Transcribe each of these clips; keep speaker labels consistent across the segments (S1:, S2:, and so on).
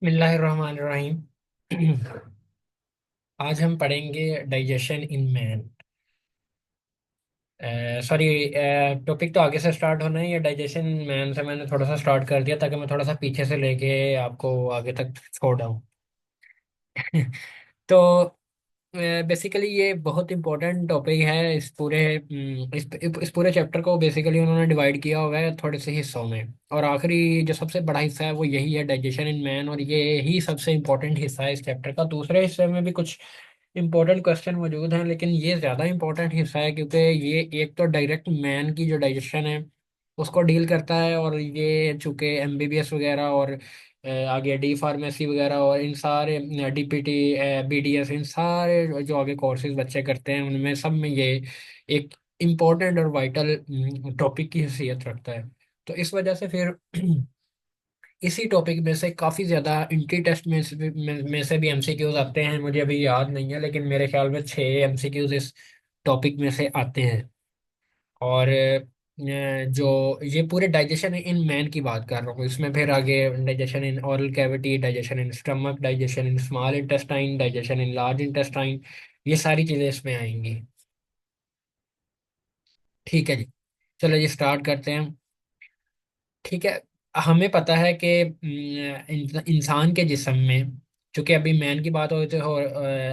S1: बिस्मिल्लाहिर्रहमानिर्रहीम। आज हम पढ़ेंगे digestion in man. Sorry, topic तो आगे से स्टार्ट होना है। ये डाइजेशन मैन से मैंने थोड़ा सा स्टार्ट कर दिया ताकि मैं थोड़ा सा पीछे से लेके आपको आगे तक छोड़ आऊँ। तो बेसिकली ये बहुत इंपॉर्टेंट टॉपिक है। इस पूरे चैप्टर को बेसिकली उन्होंने डिवाइड किया हुआ है थोड़े से हिस्सों में, और आखिरी जो सबसे बड़ा हिस्सा है वो यही है, डाइजेशन इन मैन, और ये ही सबसे इंपॉर्टेंट हिस्सा है इस चैप्टर का। दूसरे हिस्से में भी कुछ इंपॉर्टेंट क्वेश्चन मौजूद हैं, लेकिन ये ज़्यादा इंपॉर्टेंट हिस्सा है क्योंकि ये एक तो डायरेक्ट मैन की जो डाइजेशन है उसको डील करता है, और ये चूंकि एमबीबीएस वगैरह और आगे डी फार्मेसी वगैरह और इन सारे डीपीटी बीडीएस, इन सारे जो आगे कोर्सेज बच्चे करते हैं उनमें सब में ये एक इम्पोर्टेंट और वाइटल टॉपिक की हैसियत रखता है। तो इस वजह से फिर इसी टॉपिक में से काफ़ी ज़्यादा इंट्री टेस्ट में से भी एमसीक्यूज आते हैं। मुझे अभी याद नहीं है, लेकिन मेरे ख्याल में 6 एमसीक्यूज इस टॉपिक में से आते हैं। और जो ये पूरे डाइजेशन इन मैन की बात कर रहा हूँ, इसमें फिर आगे digestion in oral cavity, digestion in stomach, digestion in small intestine, digestion in large intestine, ये सारी चीज़ें इसमें आएंगी। ठीक है जी, चलो जी स्टार्ट करते हैं। ठीक है, हमें पता है कि इंसान के जिस्म में, चूंकि अभी मैन की बात हो तो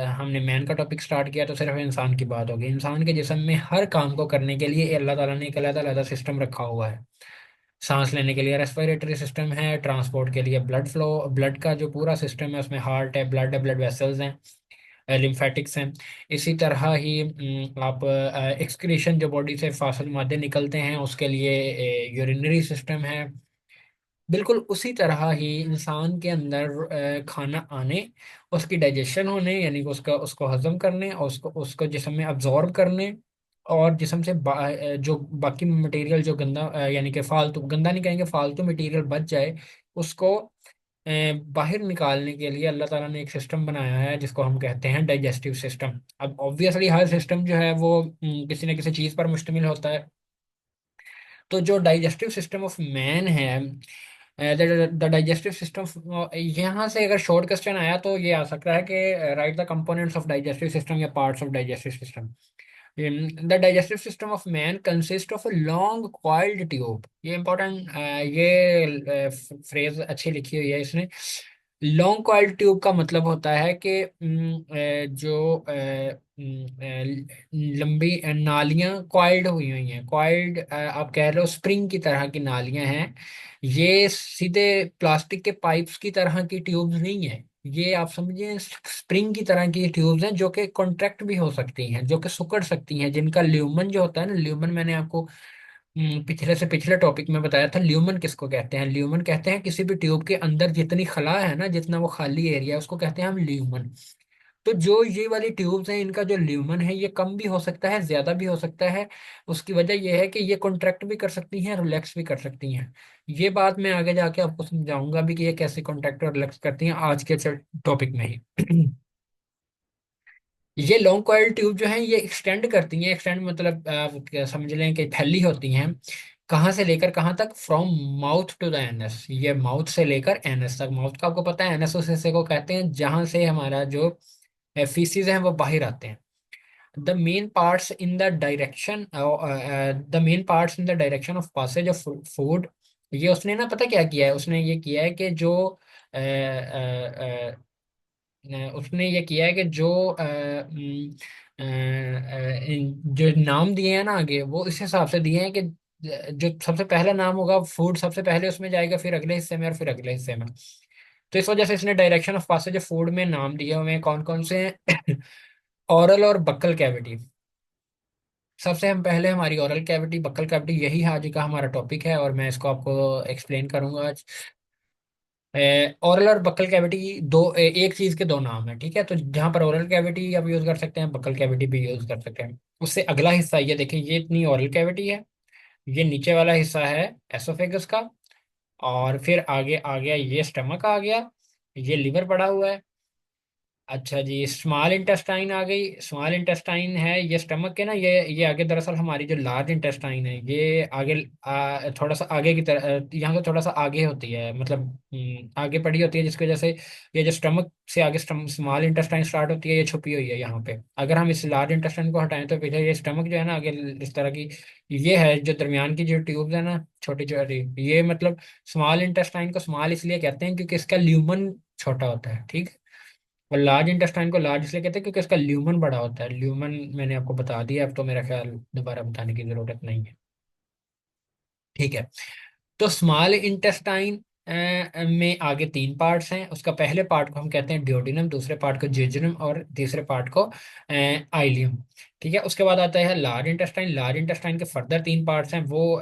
S1: हमने मैन का टॉपिक स्टार्ट किया तो सिर्फ इंसान की बात होगी। इंसान के जिस्म में हर काम को करने के लिए अल्लाह ताला ने एक अलग-अलग सिस्टम रखा हुआ है। सांस लेने के लिए रेस्पिरेटरी सिस्टम है, ट्रांसपोर्ट के लिए ब्लड फ्लो, ब्लड का जो पूरा सिस्टम है उसमें हार्ट है, ब्लड है, ब्लड वेसल्स हैं, लिम्फेटिक्स हैं। इसी तरह ही आप एक्सक्रीशन, जो बॉडी से फासल मादे निकलते हैं उसके लिए यूरिनरी सिस्टम है। बिल्कुल उसी तरह ही इंसान के अंदर खाना आने, उसकी डाइजेशन होने यानी कि उसका उसको हजम करने और उसको उसको जिस्म में अब्जॉर्ब करने, और जिस्म से जो बाकी मटेरियल जो गंदा यानी कि फालतू, गंदा नहीं कहेंगे, फालतू मटेरियल बच जाए उसको बाहर निकालने के लिए अल्लाह ताला ने एक सिस्टम बनाया है जिसको हम कहते हैं डाइजेस्टिव सिस्टम। अब ऑब्वियसली हर सिस्टम जो है वो किसी न किसी चीज़ पर मुश्तमिल होता है। तो जो डाइजेस्टिव सिस्टम ऑफ मैन है, द डाइजेस्टिव सिस्टम, यहाँ से अगर शॉर्ट क्वेश्चन आया तो ये आ सकता है कि right the components of digestive system या parts of digestive system. The digestive system of man consist of a long coiled tube. ये इंपॉर्टेंट, ये फ्रेज अच्छी लिखी हुई है इसने। लॉन्ग कॉइल्ड ट्यूब का मतलब होता है कि जो लंबी नालियां कॉइल्ड हुई हुई हैं। कॉइल्ड आप कह लो स्प्रिंग की तरह की नालियां हैं। ये सीधे प्लास्टिक के पाइप्स की तरह की ट्यूब्स नहीं है। ये आप समझिए स्प्रिंग की तरह की ट्यूब्स हैं जो कि कॉन्ट्रैक्ट भी हो सकती हैं, जो कि सिकुड़ सकती हैं, जिनका ल्यूमन जो होता है ना, ल्यूमन मैंने आपको पिछले से पिछले टॉपिक में बताया था। ल्यूमन किसको कहते हैं? ल्यूमन कहते हैं किसी भी ट्यूब के अंदर जितनी खला है ना, जितना वो खाली एरिया है उसको कहते हैं हम ल्यूमन। तो जो ये वाली ट्यूब्स हैं इनका जो ल्यूमन है ये कम भी हो सकता है, ज्यादा भी हो सकता है। उसकी वजह ये है कि ये कॉन्ट्रैक्ट भी कर सकती हैं, रिलैक्स भी कर सकती हैं। ये बात मैं आगे जाके आपको समझाऊंगा भी कि ये कैसे कॉन्ट्रैक्ट और रिलैक्स करती हैं आज के टॉपिक में ही। ये लॉन्ग कॉइल ट्यूब जो है ये एक्सटेंड करती हैं। एक्सटेंड मतलब आप क्या समझ लें कि फैली होती हैं। कहाँ से लेकर कहाँ तक? From mouth to the anus. ये माउथ से लेकर एनस तक। माउथ का आपको पता है, एनस उस हिस्से को कहते हैं जहां से हमारा जो फीसिस हैं वो बाहर आते हैं। The main parts in the direction, the main parts in the direction of passage of food. ये उसने ना पता क्या किया है, उसने ये किया है कि जो उसने ये किया है कि जो जो नाम दिए हैं ना आगे, वो इस हिसाब से दिए हैं कि जो सबसे पहला नाम होगा फूड सबसे पहले उसमें जाएगा, फिर अगले हिस्से में और फिर अगले हिस्से में। तो इस वजह से इसने direction of passage of food में नाम दिए हुए हैं कौन कौन से हैं। ऑरल और बक्कल कैविटी। सबसे हम पहले हमारी ओरल कैविटी, बक्कल कैविटी, यही आज का हमारा टॉपिक है और मैं इसको आपको एक्सप्लेन करूंगा आज। ओरल और बक्कल कैविटी एक चीज के दो नाम है, ठीक है? तो जहां पर ओरल कैविटी आप यूज कर सकते हैं, बक्कल कैविटी भी यूज कर सकते हैं। उससे अगला हिस्सा ये देखें, ये इतनी ओरल कैविटी है, ये नीचे वाला हिस्सा है एसोफेगस का, और फिर आगे आ गया ये स्टमक आ गया, ये लिवर पड़ा हुआ है। अच्छा जी, स्मॉल इंटेस्टाइन आ गई। स्मॉल इंटेस्टाइन है ये स्टमक के ना, ये आगे दरअसल हमारी जो लार्ज इंटेस्टाइन है ये आगे थोड़ा सा आगे की तरह, यहाँ से थोड़ा सा आगे होती है, मतलब आगे पड़ी होती है, जिसकी वजह से ये जो स्टमक से आगे स्मॉल इंटेस्टाइन स्टार्ट होती है, ये छुपी हुई है यहाँ पे। अगर हम इस लार्ज इंटेस्टाइन को हटाएं तो पीछे ये स्टमक जो है ना आगे इस तरह की, ये है जो दरमियान की जो ट्यूब्स है ना, छोटी छोटी, ये मतलब स्मॉल इंटेस्टाइन को स्मॉल इसलिए कहते हैं क्योंकि इसका ल्यूमन छोटा होता है, ठीक है। और लार्ज इंटेस्टाइन को लार्ज इसलिए कहते हैं क्योंकि इसका ल्यूमन बड़ा होता है। ल्यूमन मैंने आपको बता दिया, अब तो मेरा ख्याल दोबारा बताने की जरूरत नहीं है, ठीक है। तो स्मॉल इंटेस्टाइन में आगे तीन पार्ट्स हैं। उसका पहले पार्ट को हम कहते हैं ड्योडिनम, दूसरे पार्ट को जेजुनम, और तीसरे पार्ट को आइलियम, ठीक है। उसके बाद आता है लार्ज इंटेस्टाइन। लार्ज इंटेस्टाइन के फर्दर तीन पार्ट्स हैं, वो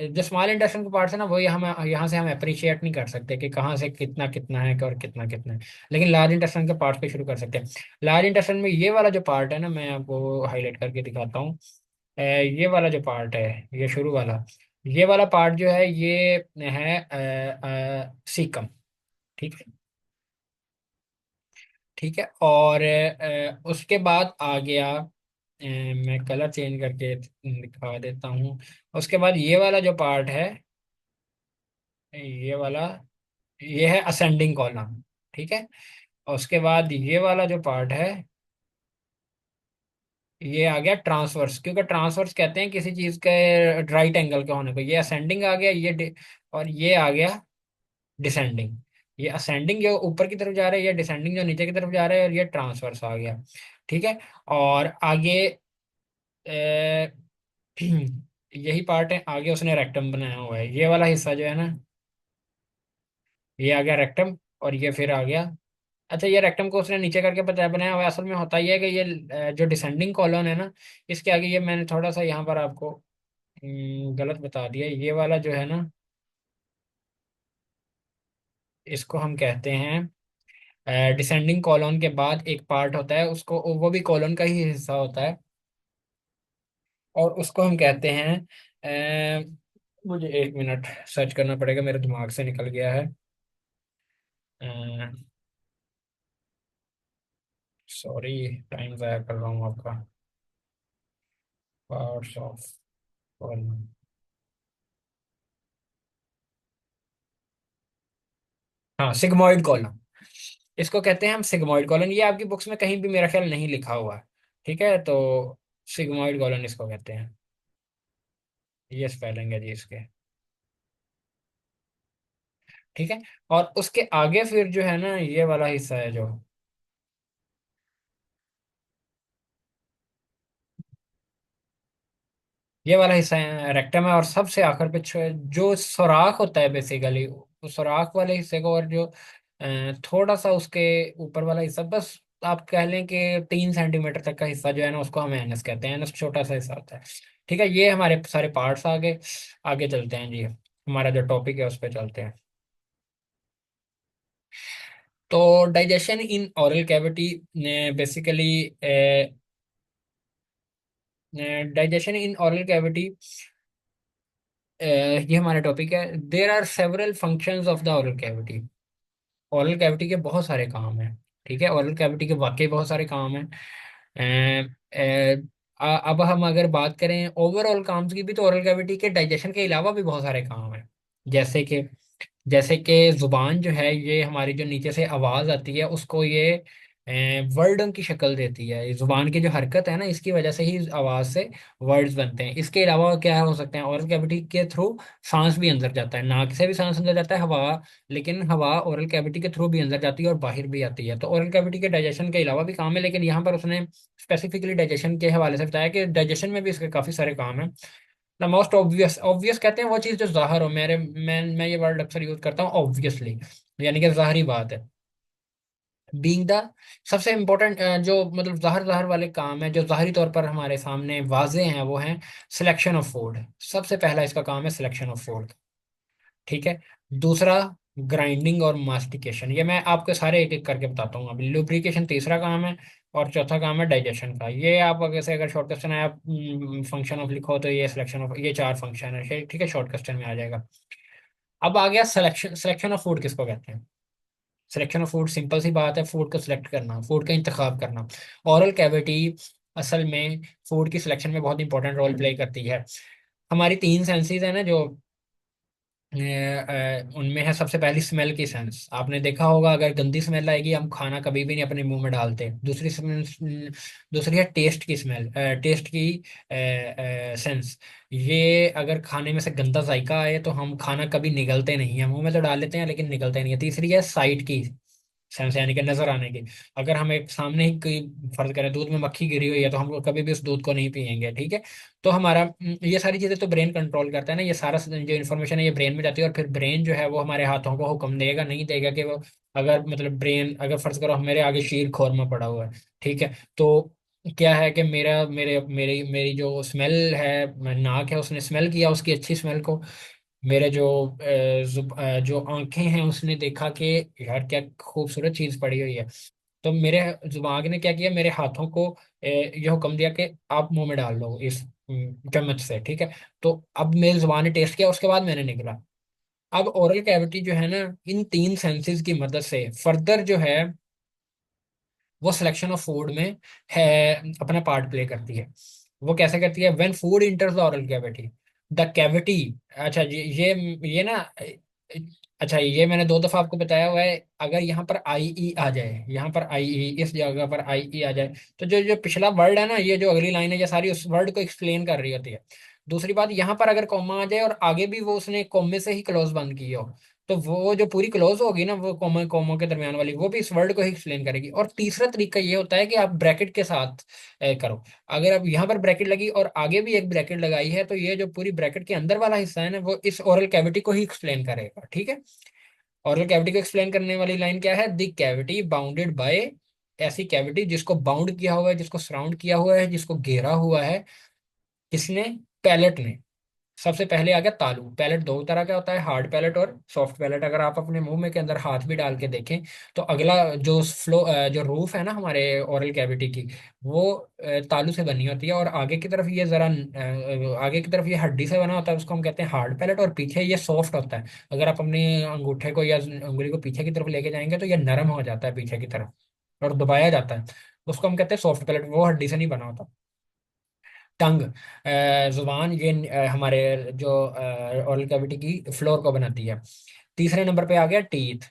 S1: जो स्मॉल इंटेस्टाइन के पार्ट्स हैं ना, वो यहाँ से हम अप्रिशिएट नहीं कर सकते कि कहाँ से कितना कितना है और कितना कितना है, लेकिन लार्ज इंटेस्टाइन के पार्ट्स पे शुरू कर सकते हैं। लार्ज इंटेस्टाइन में ये वाला जो पार्ट है ना, मैं आपको हाईलाइट करके दिखाता हूँ। ये वाला जो पार्ट है, ये शुरू वाला, ये वाला पार्ट जो है ये है सीकम, ठीक है। ठीक है, और उसके बाद आ गया, मैं कलर चेंज करके दिखा देता हूँ। उसके बाद ये वाला जो पार्ट है, ये वाला, ये है असेंडिंग कॉलम, ठीक है। और उसके बाद ये वाला जो पार्ट है, ये आ गया ट्रांसवर्स, क्योंकि ट्रांसवर्स कहते हैं किसी चीज के राइट एंगल के होने को। ये असेंडिंग आ गया, और ये आ गया डिसेंडिंग। ये असेंडिंग जो ऊपर की तरफ जा रहा है, ये डिसेंडिंग जो नीचे की तरफ जा रहा है, और ये ट्रांसवर्स आ गया, ठीक है। और आगे अ, यही पार्ट है, आगे उसने रेक्टम बनाया हुआ है, ये वाला हिस्सा जो है ना, ये आ गया रेक्टम, और ये फिर आ गया। अच्छा, ये रेक्टम को उसने नीचे करके बताया बनाया हुआ है। असल में होता ये है कि ये जो डिसेंडिंग कॉलम है ना, इसके आगे ये मैंने थोड़ा सा यहाँ पर आपको गलत बता दिया। ये वाला जो है ना, इसको हम कहते हैं डिसेंडिंग कॉलम के बाद एक पार्ट होता है, उसको वो भी कॉलम का ही हिस्सा होता है, और उसको हम कहते हैं मुझे एक मिनट सर्च करना पड़ेगा, मेरे दिमाग से निकल गया है। सॉरी, टाइम ज़ाया कर रहा हूँ आपका। पार्ट्स ऑफ कॉलम, हाँ, सिग्मोइड कॉलम, इसको कहते हैं हम सिग्मोइड कॉलम। ये आपकी बुक्स में कहीं भी मेरा ख्याल नहीं लिखा हुआ है, ठीक है। तो सिग्मोइड कॉलम इसको कहते हैं, ये स्पेलिंग है जी इसके, ठीक है। और उसके आगे फिर जो है ना, ये वाला हिस्सा है जो, ये वाला हिस्सा है रेक्टम है, और सबसे आखिर पे जो सुराख होता है बेसिकली, उस सुराख वाले हिस्से को, और जो थोड़ा सा उसके ऊपर वाला हिस्सा, बस आप कह लें कि 3 सेंटीमीटर तक का हिस्सा जो है ना, उसको हम एनस कहते हैं। एनस छोटा सा हिस्सा होता है, ठीक है। ये हमारे सारे पार्ट्स आगे आगे चलते हैं जी, हमारा जो टॉपिक है उस पर चलते हैं। तो digestion in oral cavity, basically digestion in oral cavity, ये हमारा टॉपिक है। There are several functions of the oral cavity. Oral cavity के बहुत सारे काम हैं, ठीक है। ओरल कैविटी के वाकई बहुत सारे काम हैं। अब हम अगर बात करें ओवरऑल काम की भी, तो ओरल कैविटी के डाइजेशन के अलावा भी बहुत सारे काम हैं। जैसे कि जुबान जो है, ये हमारी जो नीचे से आवाज आती है उसको ये वर्ड की शक्ल देती है। ये जुबान की जो हरकत है ना, इसकी वजह से ही आवाज से वर्ड्स बनते हैं। इसके अलावा क्या हो सकते हैं, ओरल कैविटी के थ्रू सांस भी अंदर जाता है, नाक से भी सांस अंदर जाता है, हवा, लेकिन हवा ओरल कैविटी के थ्रू भी अंदर जाती है और बाहर भी आती है। तो ओरल कैविटी के डाइजेशन के अलावा भी काम है, लेकिन यहाँ पर उसने स्पेसिफिकली डाइजेशन के हवाले से बताया कि डाइजेशन में भी इसके काफी सारे काम हैं। द मोस्ट ऑब्वियस, ऑब्वियस कहते हैं वो चीज़ जो जाहिर हो, मैं ये वर्ड अक्सर यूज करता हूँ, ऑब्वियसली, यानी कि जाहिरी बात है। बीइंग द, सबसे इम्पोर्टेंट जो मतलब जाहिर जाहिर वाले काम है जो जाहिरी तौर पर हमारे सामने वाजे हैं, वो हैं सिलेक्शन ऑफ फूड। सबसे पहला इसका काम है सिलेक्शन ऑफ फूड, ठीक है। दूसरा, ग्राइंडिंग और मास्टिकेशन, ये मैं आपके सारे एक एक करके बताता हूँ। अभी लुब्रिकेशन तीसरा काम है, और चौथा काम है डाइजेशन का। ये आप अगर शॉर्ट क्वेश्चन है, आप फंक्शन ऑफ लिखो तो ये सिलेक्शन ऑफ, ये चार फंक्शन है, ठीक है, शॉर्ट क्वेश्चन में आ जाएगा। अब आ गया सिलेक्शन, सिलेक्शन ऑफ फूड किसको कहते हैं। सिलेक्शन ऑफ फूड, सिंपल सी बात है, फूड को सिलेक्ट करना, फूड का इंतखाब करना। ओरल कैविटी असल में फूड की सिलेक्शन में बहुत इंपॉर्टेंट रोल प्ले करती है। हमारी तीन सेंसेस है ना जो उनमें है, सबसे पहली स्मेल की सेंस। आपने देखा होगा अगर गंदी स्मेल आएगी हम खाना कभी भी नहीं अपने मुंह में डालते। दूसरी है टेस्ट की स्मेल, टेस्ट की सेंस। ये अगर खाने में से गंदा जायका आए तो हम खाना कभी निगलते नहीं है, मुंह में तो डाल लेते हैं लेकिन निगलते नहीं है। तीसरी है साइट की सेंस, यानी कि नजर आने की। अगर हम एक सामने ही कोई फर्ज करें दूध में मक्खी गिरी हुई है तो हम कभी भी उस दूध को नहीं पियेंगे, ठीक है। तो हमारा ये सारी चीजें तो ब्रेन कंट्रोल करता है ना, ये सारा जो इन्फॉर्मेशन है ये ब्रेन में जाती है, और फिर ब्रेन जो है वो हमारे हाथों को हुक्म देगा, नहीं देगा कि वो, अगर मतलब ब्रेन, अगर फर्ज करो मेरे आगे शीर खोरमा पड़ा हुआ है, ठीक है, तो क्या है कि मेरा मेरे मेरी मेरी जो स्मेल है, नाक है, उसने स्मेल किया उसकी अच्छी स्मेल को। मेरे जो जो आंखें हैं उसने देखा कि यार क्या खूबसूरत चीज पड़ी हुई है, तो मेरे दिमाग ने क्या किया, मेरे हाथों को ये हुक्म दिया कि आप मुंह में डाल लो इस चम्मच से, ठीक है। तो अब मेरी जुबान ने टेस्ट किया, उसके बाद मैंने निकला। अब ओरल कैविटी जो है ना, इन तीन सेंसेस की मदद से फर्दर जो है वो सिलेक्शन ऑफ फूड में है अपना पार्ट प्ले करती है। वो कैसे करती है? When food इंटर्स the oral cavity, the cavity. अच्छा ये ना, अच्छा ये मैंने दो दफा आपको बताया हुआ है। अगर यहाँ पर आई ई आ जाए, यहाँ पर आई ई, इस जगह पर आई ई आ जाए, तो जो जो पिछला वर्ड है ना, ये जो अगली लाइन है ये सारी उस वर्ड को एक्सप्लेन कर रही होती है। दूसरी बात, यहाँ पर अगर कॉमा आ जाए और आगे भी वो उसने कॉमे से ही क्लोज बंद की हो, तो वो जो पूरी क्लोज होगी ना, वो कॉमा कॉमा के दरमियान वाली, वो भी इस वर्ड को ही एक्सप्लेन करेगी। और तीसरा तरीका ये होता है कि आप ब्रैकेट के साथ करो। अगर अब यहाँ पर ब्रैकेट लगी और आगे भी एक ब्रैकेट लगाई है, तो ये जो पूरी ब्रैकेट के अंदर वाला हिस्सा है ना, वो इस ओरल कैविटी को ही एक्सप्लेन करेगा, ठीक है। ओरल कैविटी को एक्सप्लेन करने वाली लाइन क्या है? द कैविटी बाउंडेड बाय, ऐसी कैविटी जिसको बाउंड किया हुआ है, जिसको सराउंड किया हुआ है, जिसको घेरा हुआ है, किसने? पैलेट ने। सबसे पहले आ गया तालू। पैलेट दो तरह का होता है, हार्ड पैलेट और सॉफ्ट पैलेट। अगर आप अपने मुंह में के अंदर हाथ भी डाल के देखें, तो अगला जो जो रूफ है ना हमारे ओरल कैविटी की, वो तालू से बनी होती है, और आगे की तरफ ये जरा आगे की तरफ ये हड्डी से बना होता है, उसको हम कहते हैं हार्ड पैलेट, और पीछे ये सॉफ्ट होता है। अगर आप अपने अंगूठे को या उंगली को पीछे की तरफ लेके जाएंगे तो ये नरम हो जाता है पीछे की तरफ, और दबाया जाता है। उसको हम कहते हैं सॉफ्ट पैलेट, वो हड्डी से नहीं बना होता। टंग, जुबान, ये हमारे जो ओरल कैविटी की फ्लोर को बनाती है। तीसरे नंबर पे आ गया टीथ।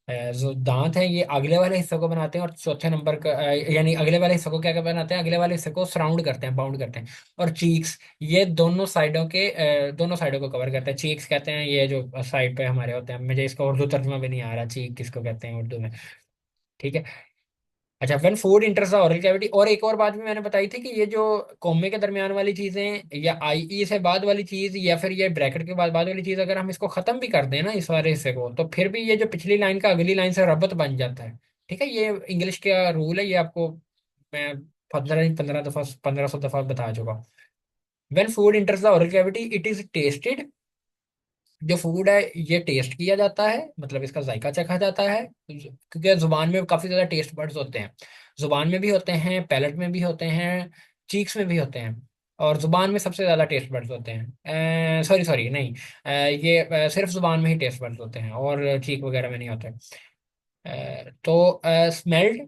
S1: जो दांत है ये अगले वाले हिस्से को बनाते हैं, और चौथे नंबर का यानी अगले वाले हिस्से को क्या क्या बनाते हैं, अगले वाले हिस्से को सराउंड करते हैं, बाउंड करते हैं। और चीक्स, ये दोनों साइडों के दोनों साइडों को कवर करते हैं। चीक्स कहते हैं ये जो साइड पे हमारे होते हैं, मुझे इसका उर्दू तर्जुमा भी नहीं आ रहा, चीक किसको कहते हैं उर्दू में, ठीक है। अच्छा, when food इंटर्स the oral cavity, और एक और बात भी मैंने बताई थी कि ये जो कॉमे के दरमियान वाली चीजें, या आई ई से बाद वाली चीज, या फिर ये ब्रैकेट के बाद बाद वाली चीज, अगर हम इसको खत्म भी कर दें ना इस वाले हिस्से को, तो फिर भी ये जो पिछली लाइन का अगली लाइन से रबत बन जाता है, ठीक है। ये इंग्लिश का रूल है, ये आपको मैं 15 दफा 1500 दफा बता चुका हूँ। When food इंटर्स the oral cavity it is tested, जो फूड है ये टेस्ट किया जाता है, मतलब इसका जायका चखा जाता है, क्योंकि जुबान में काफी ज्यादा टेस्ट बड्स होते हैं। जुबान में भी होते हैं, पैलेट में भी होते हैं, चीक्स में भी होते हैं, और जुबान में सबसे ज्यादा टेस्ट बड्स होते हैं। सॉरी सॉरी नहीं, ये सिर्फ जुबान में ही टेस्ट बड्स होते हैं, और चीक वगैरह में नहीं होते। तो स्मेल्ड,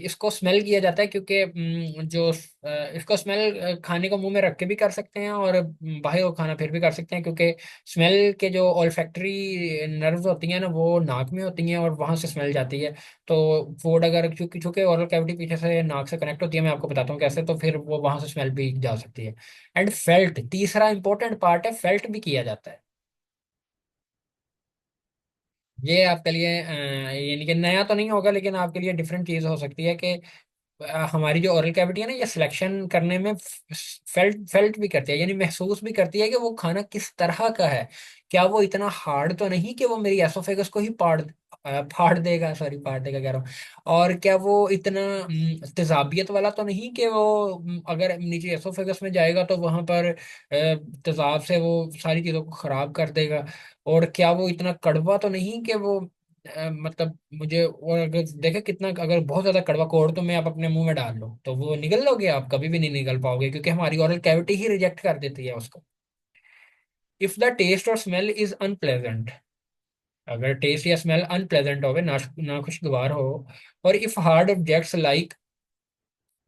S1: इसको स्मेल किया जाता है क्योंकि जो इसको स्मेल खाने को मुंह में रख के भी कर सकते हैं, और बाहर को खाना फिर भी कर सकते हैं, क्योंकि स्मेल के जो ओल्फैक्टरी नर्व्स होती हैं ना, वो नाक में होती हैं, और वहां से स्मेल जाती है। तो फूड अगर, क्योंकि चूंकि ओरल कैविटी पीछे से नाक से कनेक्ट होती है, मैं आपको बताता हूँ कैसे, तो फिर वो वहां से स्मेल भी जा सकती है। एंड फेल्ट, तीसरा इंपॉर्टेंट पार्ट है, फेल्ट भी किया जाता है। ये आपके लिए यानी कि नया तो नहीं होगा, लेकिन आपके लिए डिफरेंट चीज हो सकती है कि हमारी जो ओरल कैविटी है ना, ये सिलेक्शन करने में फेल्ट फेल्ट भी करती है, यानी महसूस भी करती है कि वो खाना किस तरह का है। क्या वो इतना हार्ड तो नहीं कि वो मेरी एसोफेगस को ही फाड़ देगा, सॉरी फाड़ देगा कह रहा हूँ। और क्या वो इतना तेजाबियत वाला तो नहीं कि वो अगर नीचे एसोफेगस में जाएगा तो वहां पर तेजाब से वो सारी चीजों को खराब कर देगा। और क्या वो इतना कड़वा तो नहीं कि वो मतलब मुझे, और अगर देखे कितना, अगर बहुत ज्यादा कड़वा कोड़ तो मैं आप अपने मुंह में डाल लो तो वो निगल लोगे आप? कभी भी नहीं निगल पाओगे, क्योंकि हमारी ओरल कैविटी ही रिजेक्ट कर देती है उसको। इफ द टेस्ट और स्मेल इज अनप्लेजेंट, अगर टेस्ट या स्मेल अनप्लेजेंट हो, नाखुशगवार हो, और if hard objects like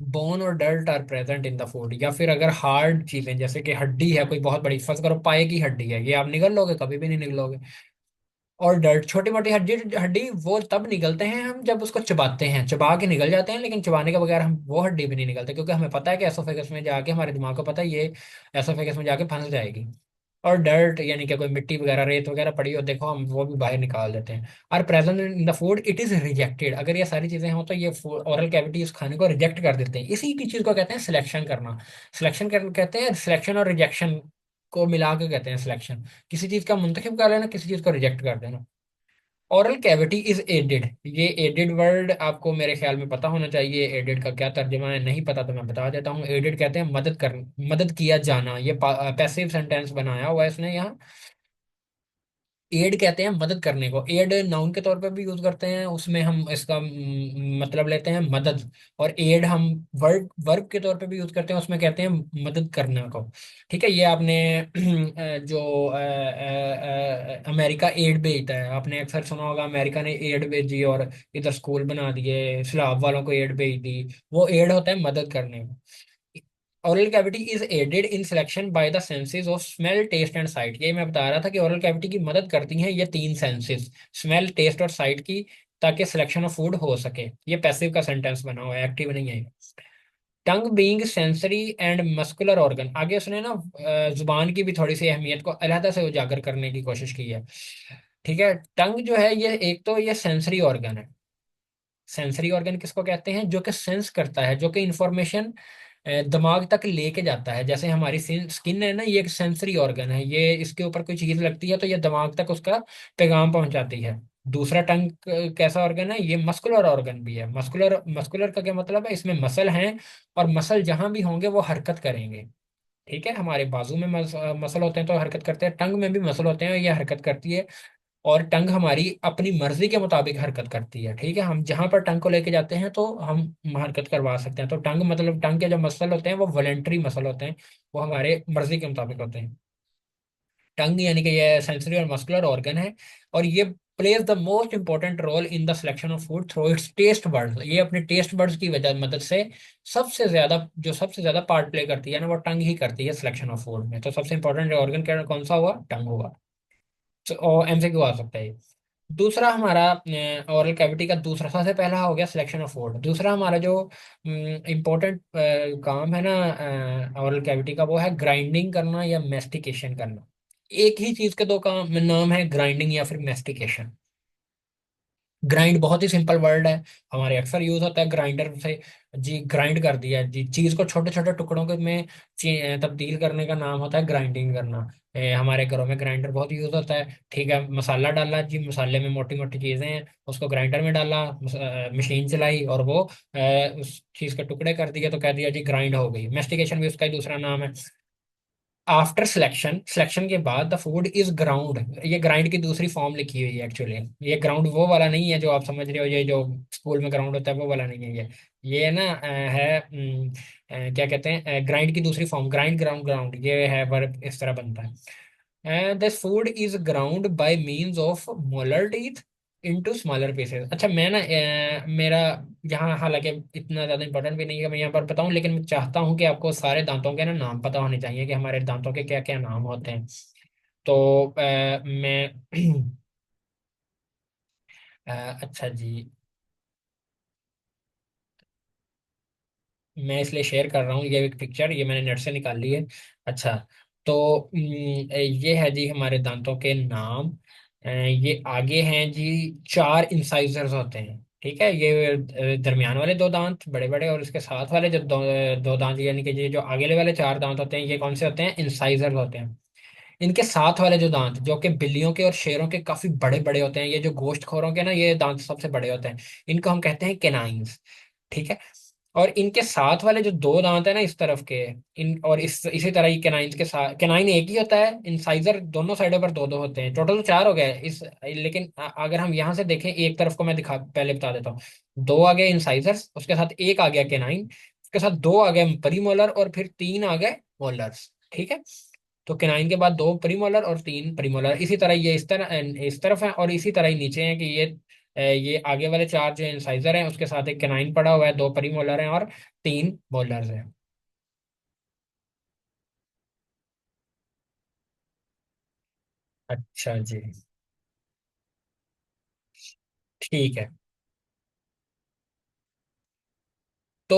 S1: bone और dirt are present in the food, या फिर अगर हार्ड चीजें जैसे कि हड्डी है कोई बहुत बड़ी, फर्ज करो पाए की हड्डी है, ये आप निगल लोगे? कभी भी नहीं निगलोगे। और डर्ट, छोटी मोटी हड्डी हड्डी वो तब निकलते हैं हम जब उसको चबाते हैं, चबा के निकल जाते हैं, लेकिन चबाने के बगैर हम वो हड्डी भी नहीं निकलते, क्योंकि हमें पता है कि एसोफेगस में जाके, हमारे दिमाग को पता है ये एसोफेगस में जाके फंस जाएगी। और डर्ट यानी कि कोई मिट्टी वगैरह, रेत वगैरह पड़ी हो, देखो हम वो भी बाहर निकाल देते हैं। और present in the food it is rejected, अगर ये सारी चीजें हों तो ये ओरल कैविटी उस खाने को रिजेक्ट कर देते हैं। इसी की चीज को कहते हैं सिलेक्शन करना। कहते हैं सिलेक्शन और रिजेक्शन को मिला के कहते हैं सिलेक्शन। किसी चीज का मुंतखब कर लेना, किसी चीज को रिजेक्ट कर देना। ओरल कैविटी इज एडेड, ये एडेड वर्ड आपको मेरे ख्याल में पता होना चाहिए। एडेड का क्या तर्जुमा है, नहीं पता तो मैं बता देता हूँ। एडेड कहते हैं मदद कर, मदद किया जाना। ये पैसिव सेंटेंस बनाया हुआ है इसने यहाँ। एड कहते हैं मदद करने को। एड नाउन के तौर पे भी यूज करते हैं, उसमें हम इसका मतलब लेते हैं मदद। और एड हम वर्ब वर्ब के तौर पे भी यूज करते हैं, उसमें कहते हैं मदद करने को। ठीक है, ये आपने जो अमेरिका एड भेजता है, आपने अक्सर सुना होगा, अमेरिका ने एड भेजी और इधर स्कूल बना दिए, सैलाब वालों को एड भेज दी। वो एड होता है मदद करने को। Oral cavity is aided in selection by the senses of smell, taste and sight. ये मैं बता रहा था कि ओरल कैविटी की मदद करती हैं ये तीन सेंसेस, स्मेल, टेस्ट और साइट की, ताकि सिलेक्शन ऑफ फूड हो सके। ये पैसिव का सेंटेंस बना हुआ है, एक्टिव नहीं है। Tongue being sensory and muscular organ, आगे उसने ना जुबान की भी थोड़ी सी अहमियत को अलहदा से उजागर करने की कोशिश की है। ठीक है, टंग जो है ये एक तो ये सेंसरी ऑर्गन है। सेंसरी ऑर्गन किसको कहते हैं? जो कि सेंस करता है, जो कि इंफॉर्मेशन दिमाग तक लेके जाता है। जैसे हमारी स्किन है ना, ये एक सेंसरी ऑर्गन है, ये इसके ऊपर कोई चीज लगती है तो ये दिमाग तक उसका पैगाम पहुंचाती है। दूसरा टंग कैसा ऑर्गन है? ये मस्कुलर ऑर्गन भी है। मस्कुलर मस्कुलर का क्या मतलब है? इसमें मसल हैं, और मसल जहां भी होंगे वो हरकत करेंगे। ठीक है, हमारे बाजू में मसल होते हैं तो हरकत करते हैं, टंग में भी मसल होते हैं, ये हरकत करती है। और टंग हमारी अपनी मर्जी के मुताबिक हरकत करती है। ठीक है, हम जहां पर टंग को लेके जाते हैं तो हम हरकत करवा सकते हैं। तो टंग मतलब टंग के जो मसल होते हैं वो वॉलेंटरी मसल होते हैं, वो हमारे मर्जी के मुताबिक होते हैं। टंग यानी कि ये सेंसरी और मस्कुलर ऑर्गन है, और ये plays the most important role in the selection of food through its taste buds. ये अपने टेस्ट बर्ड्स की वजह मदद से सबसे ज्यादा पार्ट प्ले करती है ना, वो टंग ही करती है सिलेक्शन ऑफ फूड में। तो सबसे इंपॉर्टेंट ऑर्गन कौन सा हुआ? टंग हुआ। और एमसीक्यू आ सकता है। दूसरा हमारा ओरल कैविटी का दूसरा, सबसे पहला हो गया सिलेक्शन ऑफ फूड। दूसरा हमारा जो इम्पोर्टेंट काम है ना ओरल कैविटी का, वो है ग्राइंडिंग करना या मेस्टिकेशन करना। एक ही चीज के दो काम नाम है, ग्राइंडिंग या फिर मेस्टिकेशन। ग्राइंड बहुत ही सिंपल वर्ड है, हमारे अक्सर यूज होता है ग्राइंडर से। जी ग्राइंड कर दिया जी, चीज को छोटे छोटे टुकड़ों के में तब्दील करने का नाम होता है ग्राइंडिंग करना। हमारे घरों में ग्राइंडर बहुत यूज होता है। ठीक है, मसाला डाला जी, मसाले में मोटी मोटी चीजें हैं, उसको ग्राइंडर में डाला, मशीन चलाई और वो उस चीज के टुकड़े कर दिए तो कह दिया जी ग्राइंड हो गई। मेस्टिकेशन भी उसका ही दूसरा नाम है। आफ्टर सिलेक्शन, सिलेक्शन के बाद द फूड इज ग्राउंड, ये ग्राइंड की दूसरी फॉर्म लिखी हुई है एक्चुअली। ये ग्राउंड वो वाला नहीं है जो आप समझ रहे हो, ये जो स्कूल में ग्राउंड होता है वो वाला नहीं है ये ना है क्या कहते हैं, ग्राइंड की दूसरी फॉर्म, ग्राइंड ग्राउंड ग्राउंड, ये है वर्ब, इस तरह बनता है। This food is ground by means of molar teeth into smaller pieces. अच्छा, मैं ना मेरा यहाँ हालांकि इतना ज़्यादा इंपॉर्टेंट भी नहीं है मैं यहाँ पर बताऊँ, लेकिन मैं चाहता हूँ कि आपको सारे दांतों के ना नाम पता होने चाहिए कि हमारे दांतों के क्या क्या नाम होते हैं। तो मैं अच्छा जी, मैं इसलिए शेयर कर रहा हूँ ये एक पिक्चर, ये मैंने नेट से निकाल ली है। अच्छा, तो ये है जी हमारे दांतों के नाम। ये आगे हैं जी, चार इंसाइजर्स होते हैं। ठीक है, ये दरमियान वाले दो दांत बड़े बड़े, और इसके साथ वाले जो दो दांत, यानी कि ये जो आगे वाले चार दांत होते हैं, ये कौन से होते हैं? इंसाइजर्स होते हैं। इनके साथ वाले जो दांत, जो कि बिल्लियों के और शेरों के काफी बड़े बड़े होते हैं, ये जो गोश्तखोरों के ना ये दांत सबसे बड़े होते हैं, इनको हम कहते हैं केनाइंस। ठीक है, और इनके साथ वाले जो दो दांत है ना इस तरफ के, इन और इसी तरह ही केनाइन के साथ, केनाइन एक ही होता है, इंसाइजर दोनों साइडों पर दो दो होते हैं, टोटल तो चार हो गए इस। लेकिन अगर हम यहाँ से देखें, एक तरफ को मैं दिखा पहले बता देता हूँ। दो आ गए इंसाइजर्स, उसके साथ एक आ गया केनाइन, उसके साथ दो आ गए प्रीमोलर, और फिर तीन आ गए मोलर्स। ठीक है, तो केनाइन के बाद दो प्रीमोलर और तीन प्रीमोलर, इसी तरह ये इस तरफ है, और इसी तरह ही नीचे है कि ये आगे वाले चार जो इंसाइजर हैं उसके साथ एक केनाइन पड़ा हुआ है, दो प्रीमोलर हैं और तीन मोलर्स हैं। अच्छा जी। ठीक है। तो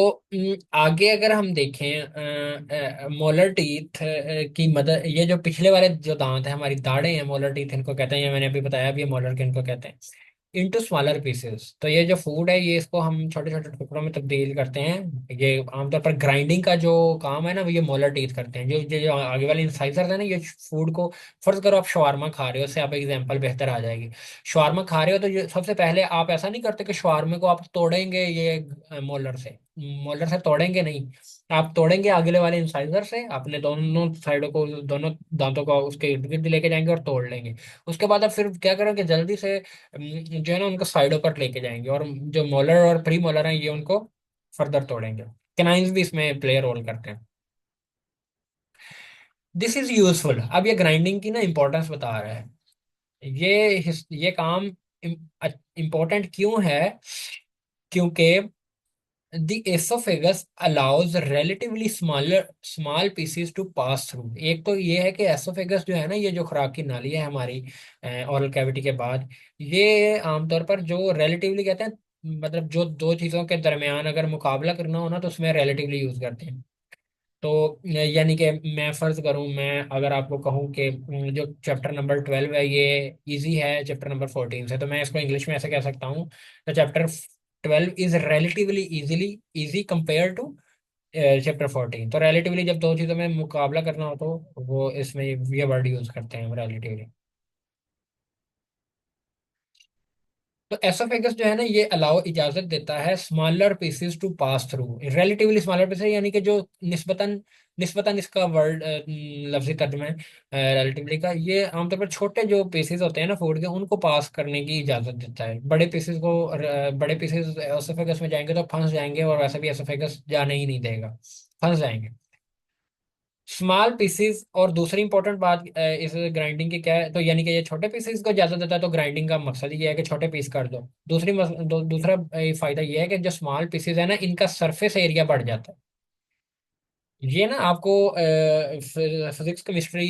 S1: आगे अगर हम देखें मोलर टीथ की मदद, ये जो पिछले वाले जो दांत हैं, हमारी दाढ़ें हैं, मोलर टीथ इनको कहते हैं, ये मैंने अभी बताया भी है मोलर किनको कहते हैं। इनटू स्मॉलर पीसेस, तो ये जो फूड है ये इसको हम छोटे छोटे टुकड़ों में तब्दील करते हैं। ये आमतौर पर ग्राइंडिंग का जो काम है ना वो ये मोलर टीथ करते हैं। जो आगे वाले इंसाइजर है ना, ये फूड को, फर्ज करो आप शवारमा खा रहे हो, उससे आप एग्जांपल बेहतर आ जाएगी। शवारमा खा रहे हो तो ये सबसे पहले आप ऐसा नहीं करते कि शवारमे को आप तोड़ेंगे ये मोलर से, मोलर से तोड़ेंगे नहीं। आप तोड़ेंगे अगले वाले इंसाइजर से, अपने दोनों साइडों को, दोनों दांतों को उसके इर्द गिर्द लेके जाएंगे और तोड़ लेंगे। उसके बाद आप फिर क्या करोगे, जल्दी से जो है ना उनको साइडों पर लेके जाएंगे, और जो मोलर और प्री मोलर हैं ये उनको फर्दर तोड़ेंगे। कैनाइंस भी इसमें प्ले रोल करते हैं। This is useful. अब ये ग्राइंडिंग की ना इंपॉर्टेंस बता रहा है। ये काम इम्पोर्टेंट क्यों है, क्योंकि The esophagus allows relatively small pieces to pass through। एक तो ये है कि एसोफेगस जो है ना, ये जो खुराक की नाली है हमारी ओरल कैविटी के बाद, ये आमतौर पर जो रिलेटिवली कहते हैं, मतलब जो दो चीज़ों के दरमियान अगर मुकाबला करना हो ना तो उसमें रिलेटिवली यूज करते हैं। तो यानी कि मैं फर्ज करूं, मैं अगर आपको कहूं कि जो चैप्टर नंबर 12 है ये इजी है चैप्टर नंबर 14 से, तो मैं इसको इंग्लिश में ऐसे कह सकता हूँ, the chapter 12 is relatively easily easy compare to chapter 14। तो रिलेटिवली जब दो चीज़ों में मुकाबला करना हो तो वो इसमें ये वर्ड यूज करते हैं रिलेटिवली। तो एसोफेगस जो है ना ये अलाउ इजाजत देता है smaller pieces to pass through, relatively smaller pieces, यानी कि जो निस्बतन निस्बतन इसका वर्ड लफ्जी तर्जुमा है रिलेटिवली का, ये आमतौर पर छोटे जो पीसेस होते हैं ना फूड के उनको पास करने की इजाजत देता है। बड़े पीसेस को बड़े पीसेस एसोफेगस में जाएंगे तो फंस जाएंगे, और वैसे भी एसोफेगस जाने ही नहीं देगा, फंस जाएंगे स्मॉल पीसेस। और दूसरी इंपॉर्टेंट बात इस ग्राइंडिंग की क्या है, तो यानी कि ये छोटे पीसेस को इजाजत देता है, तो ग्राइंडिंग का मकसद ये है कि छोटे पीस कर दो। दूसरा फायदा ये है कि जो स्मॉल पीसेस है ना इनका सरफेस एरिया बढ़ जाता है। ये ना आपको फिजिक्स केमिस्ट्री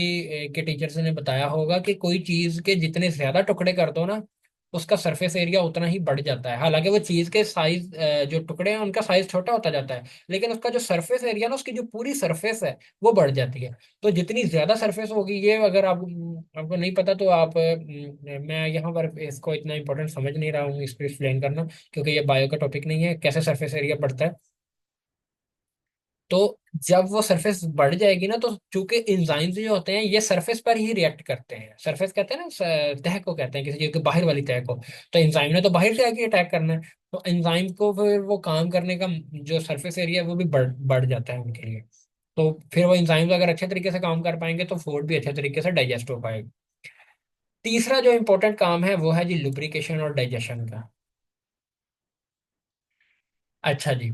S1: के टीचर्स ने बताया होगा कि कोई चीज के जितने ज्यादा टुकड़े कर दो ना उसका सरफेस एरिया उतना ही बढ़ जाता है। हालांकि वो चीज के साइज, जो टुकड़े हैं उनका साइज छोटा होता जाता है, लेकिन उसका जो सरफेस एरिया ना, उसकी जो पूरी सरफेस है वो बढ़ जाती है। तो जितनी ज्यादा सरफेस होगी, ये अगर आपको नहीं पता तो आप मैं यहाँ पर इसको इतना इंपॉर्टेंट समझ नहीं रहा हूँ इसको एक्सप्लेन करना, क्योंकि ये बायो का टॉपिक नहीं है कैसे सरफेस एरिया बढ़ता है। तो जब वो सरफेस बढ़ जाएगी ना, तो चूंकि एंजाइम्स जो होते हैं ये सरफेस पर ही रिएक्ट करते हैं। सरफेस कहते हैं ना, तह को कहते हैं किसी चीज के बाहर वाली तह को। तो एंजाइम ने तो बाहर से आके अटैक करना है, तो एंजाइम को फिर वो काम करने का जो सरफेस एरिया है वो भी बढ़ जाता है उनके लिए। तो फिर वो एंजाइम्स अगर अच्छे तरीके से काम कर पाएंगे तो फूड भी अच्छे तरीके से डाइजेस्ट हो पाएगा। तीसरा जो इंपॉर्टेंट काम है वो है जी लुब्रिकेशन और डाइजेशन का। अच्छा जी।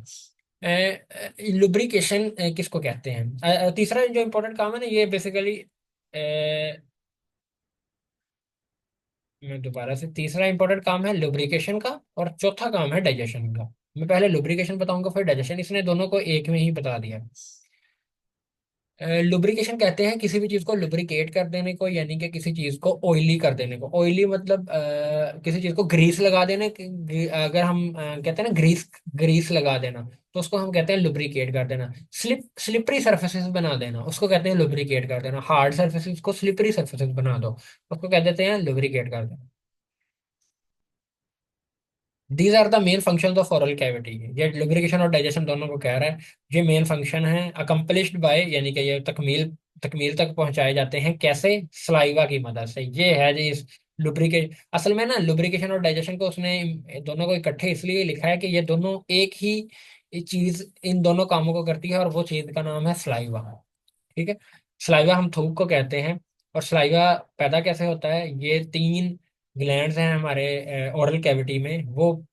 S1: लुब्रिकेशन किसको कहते हैं? तीसरा जो इंपॉर्टेंट काम है ना ये बेसिकली, मैं दोबारा से, तीसरा इंपॉर्टेंट काम है लुब्रिकेशन का और चौथा काम है डाइजेशन का। मैं पहले लुब्रिकेशन बताऊंगा फिर डाइजेशन, इसने दोनों को एक में ही बता दिया। लुब्रिकेशन कहते हैं किसी भी चीज को लुब्रिकेट कर देने को, यानी कि किसी चीज को ऑयली कर देने को। ऑयली मतलब किसी चीज को ग्रीस लगा देने अगर हम कहते हैं ना ग्रीस ग्रीस लगा देना, तो उसको हम कहते हैं लुब्रिकेट कर देना। स्लिपरी सरफेसेस बना देना उसको कहते हैं लुब्रिकेट कर देना। हार्ड सरफेसेस को स्लिपरी सरफेसेस बना दो उसको कह देते हैं लुब्रिकेट कर देना। These are the main functions of oral cavity. ये लुब्रिकेशन और डाइजेशन दोनों को कह रहा है। ये मेन फंक्शन है अकम्पलिश्ड बाय, यानी कि ये तकमील तकमील तक पहुंचाए जाते हैं कैसे, सलाइवा की मदद से। ये है जी इस लुब्रिकेट, असल में ना लुब्रिकेशन और डाइजेशन को उसने दोनों को इकट्ठे इसलिए लिखा है कि ये दोनों एक ही चीज इन दोनों कामों को करती है, और वो चीज का नाम है सलाइवा। ठीक है। सलाइवा हम थूक को कहते हैं। और सलाइवा पैदा कैसे होता है, ये तीन ग्लैंड्स हैं हमारे ओरल कैविटी में, वो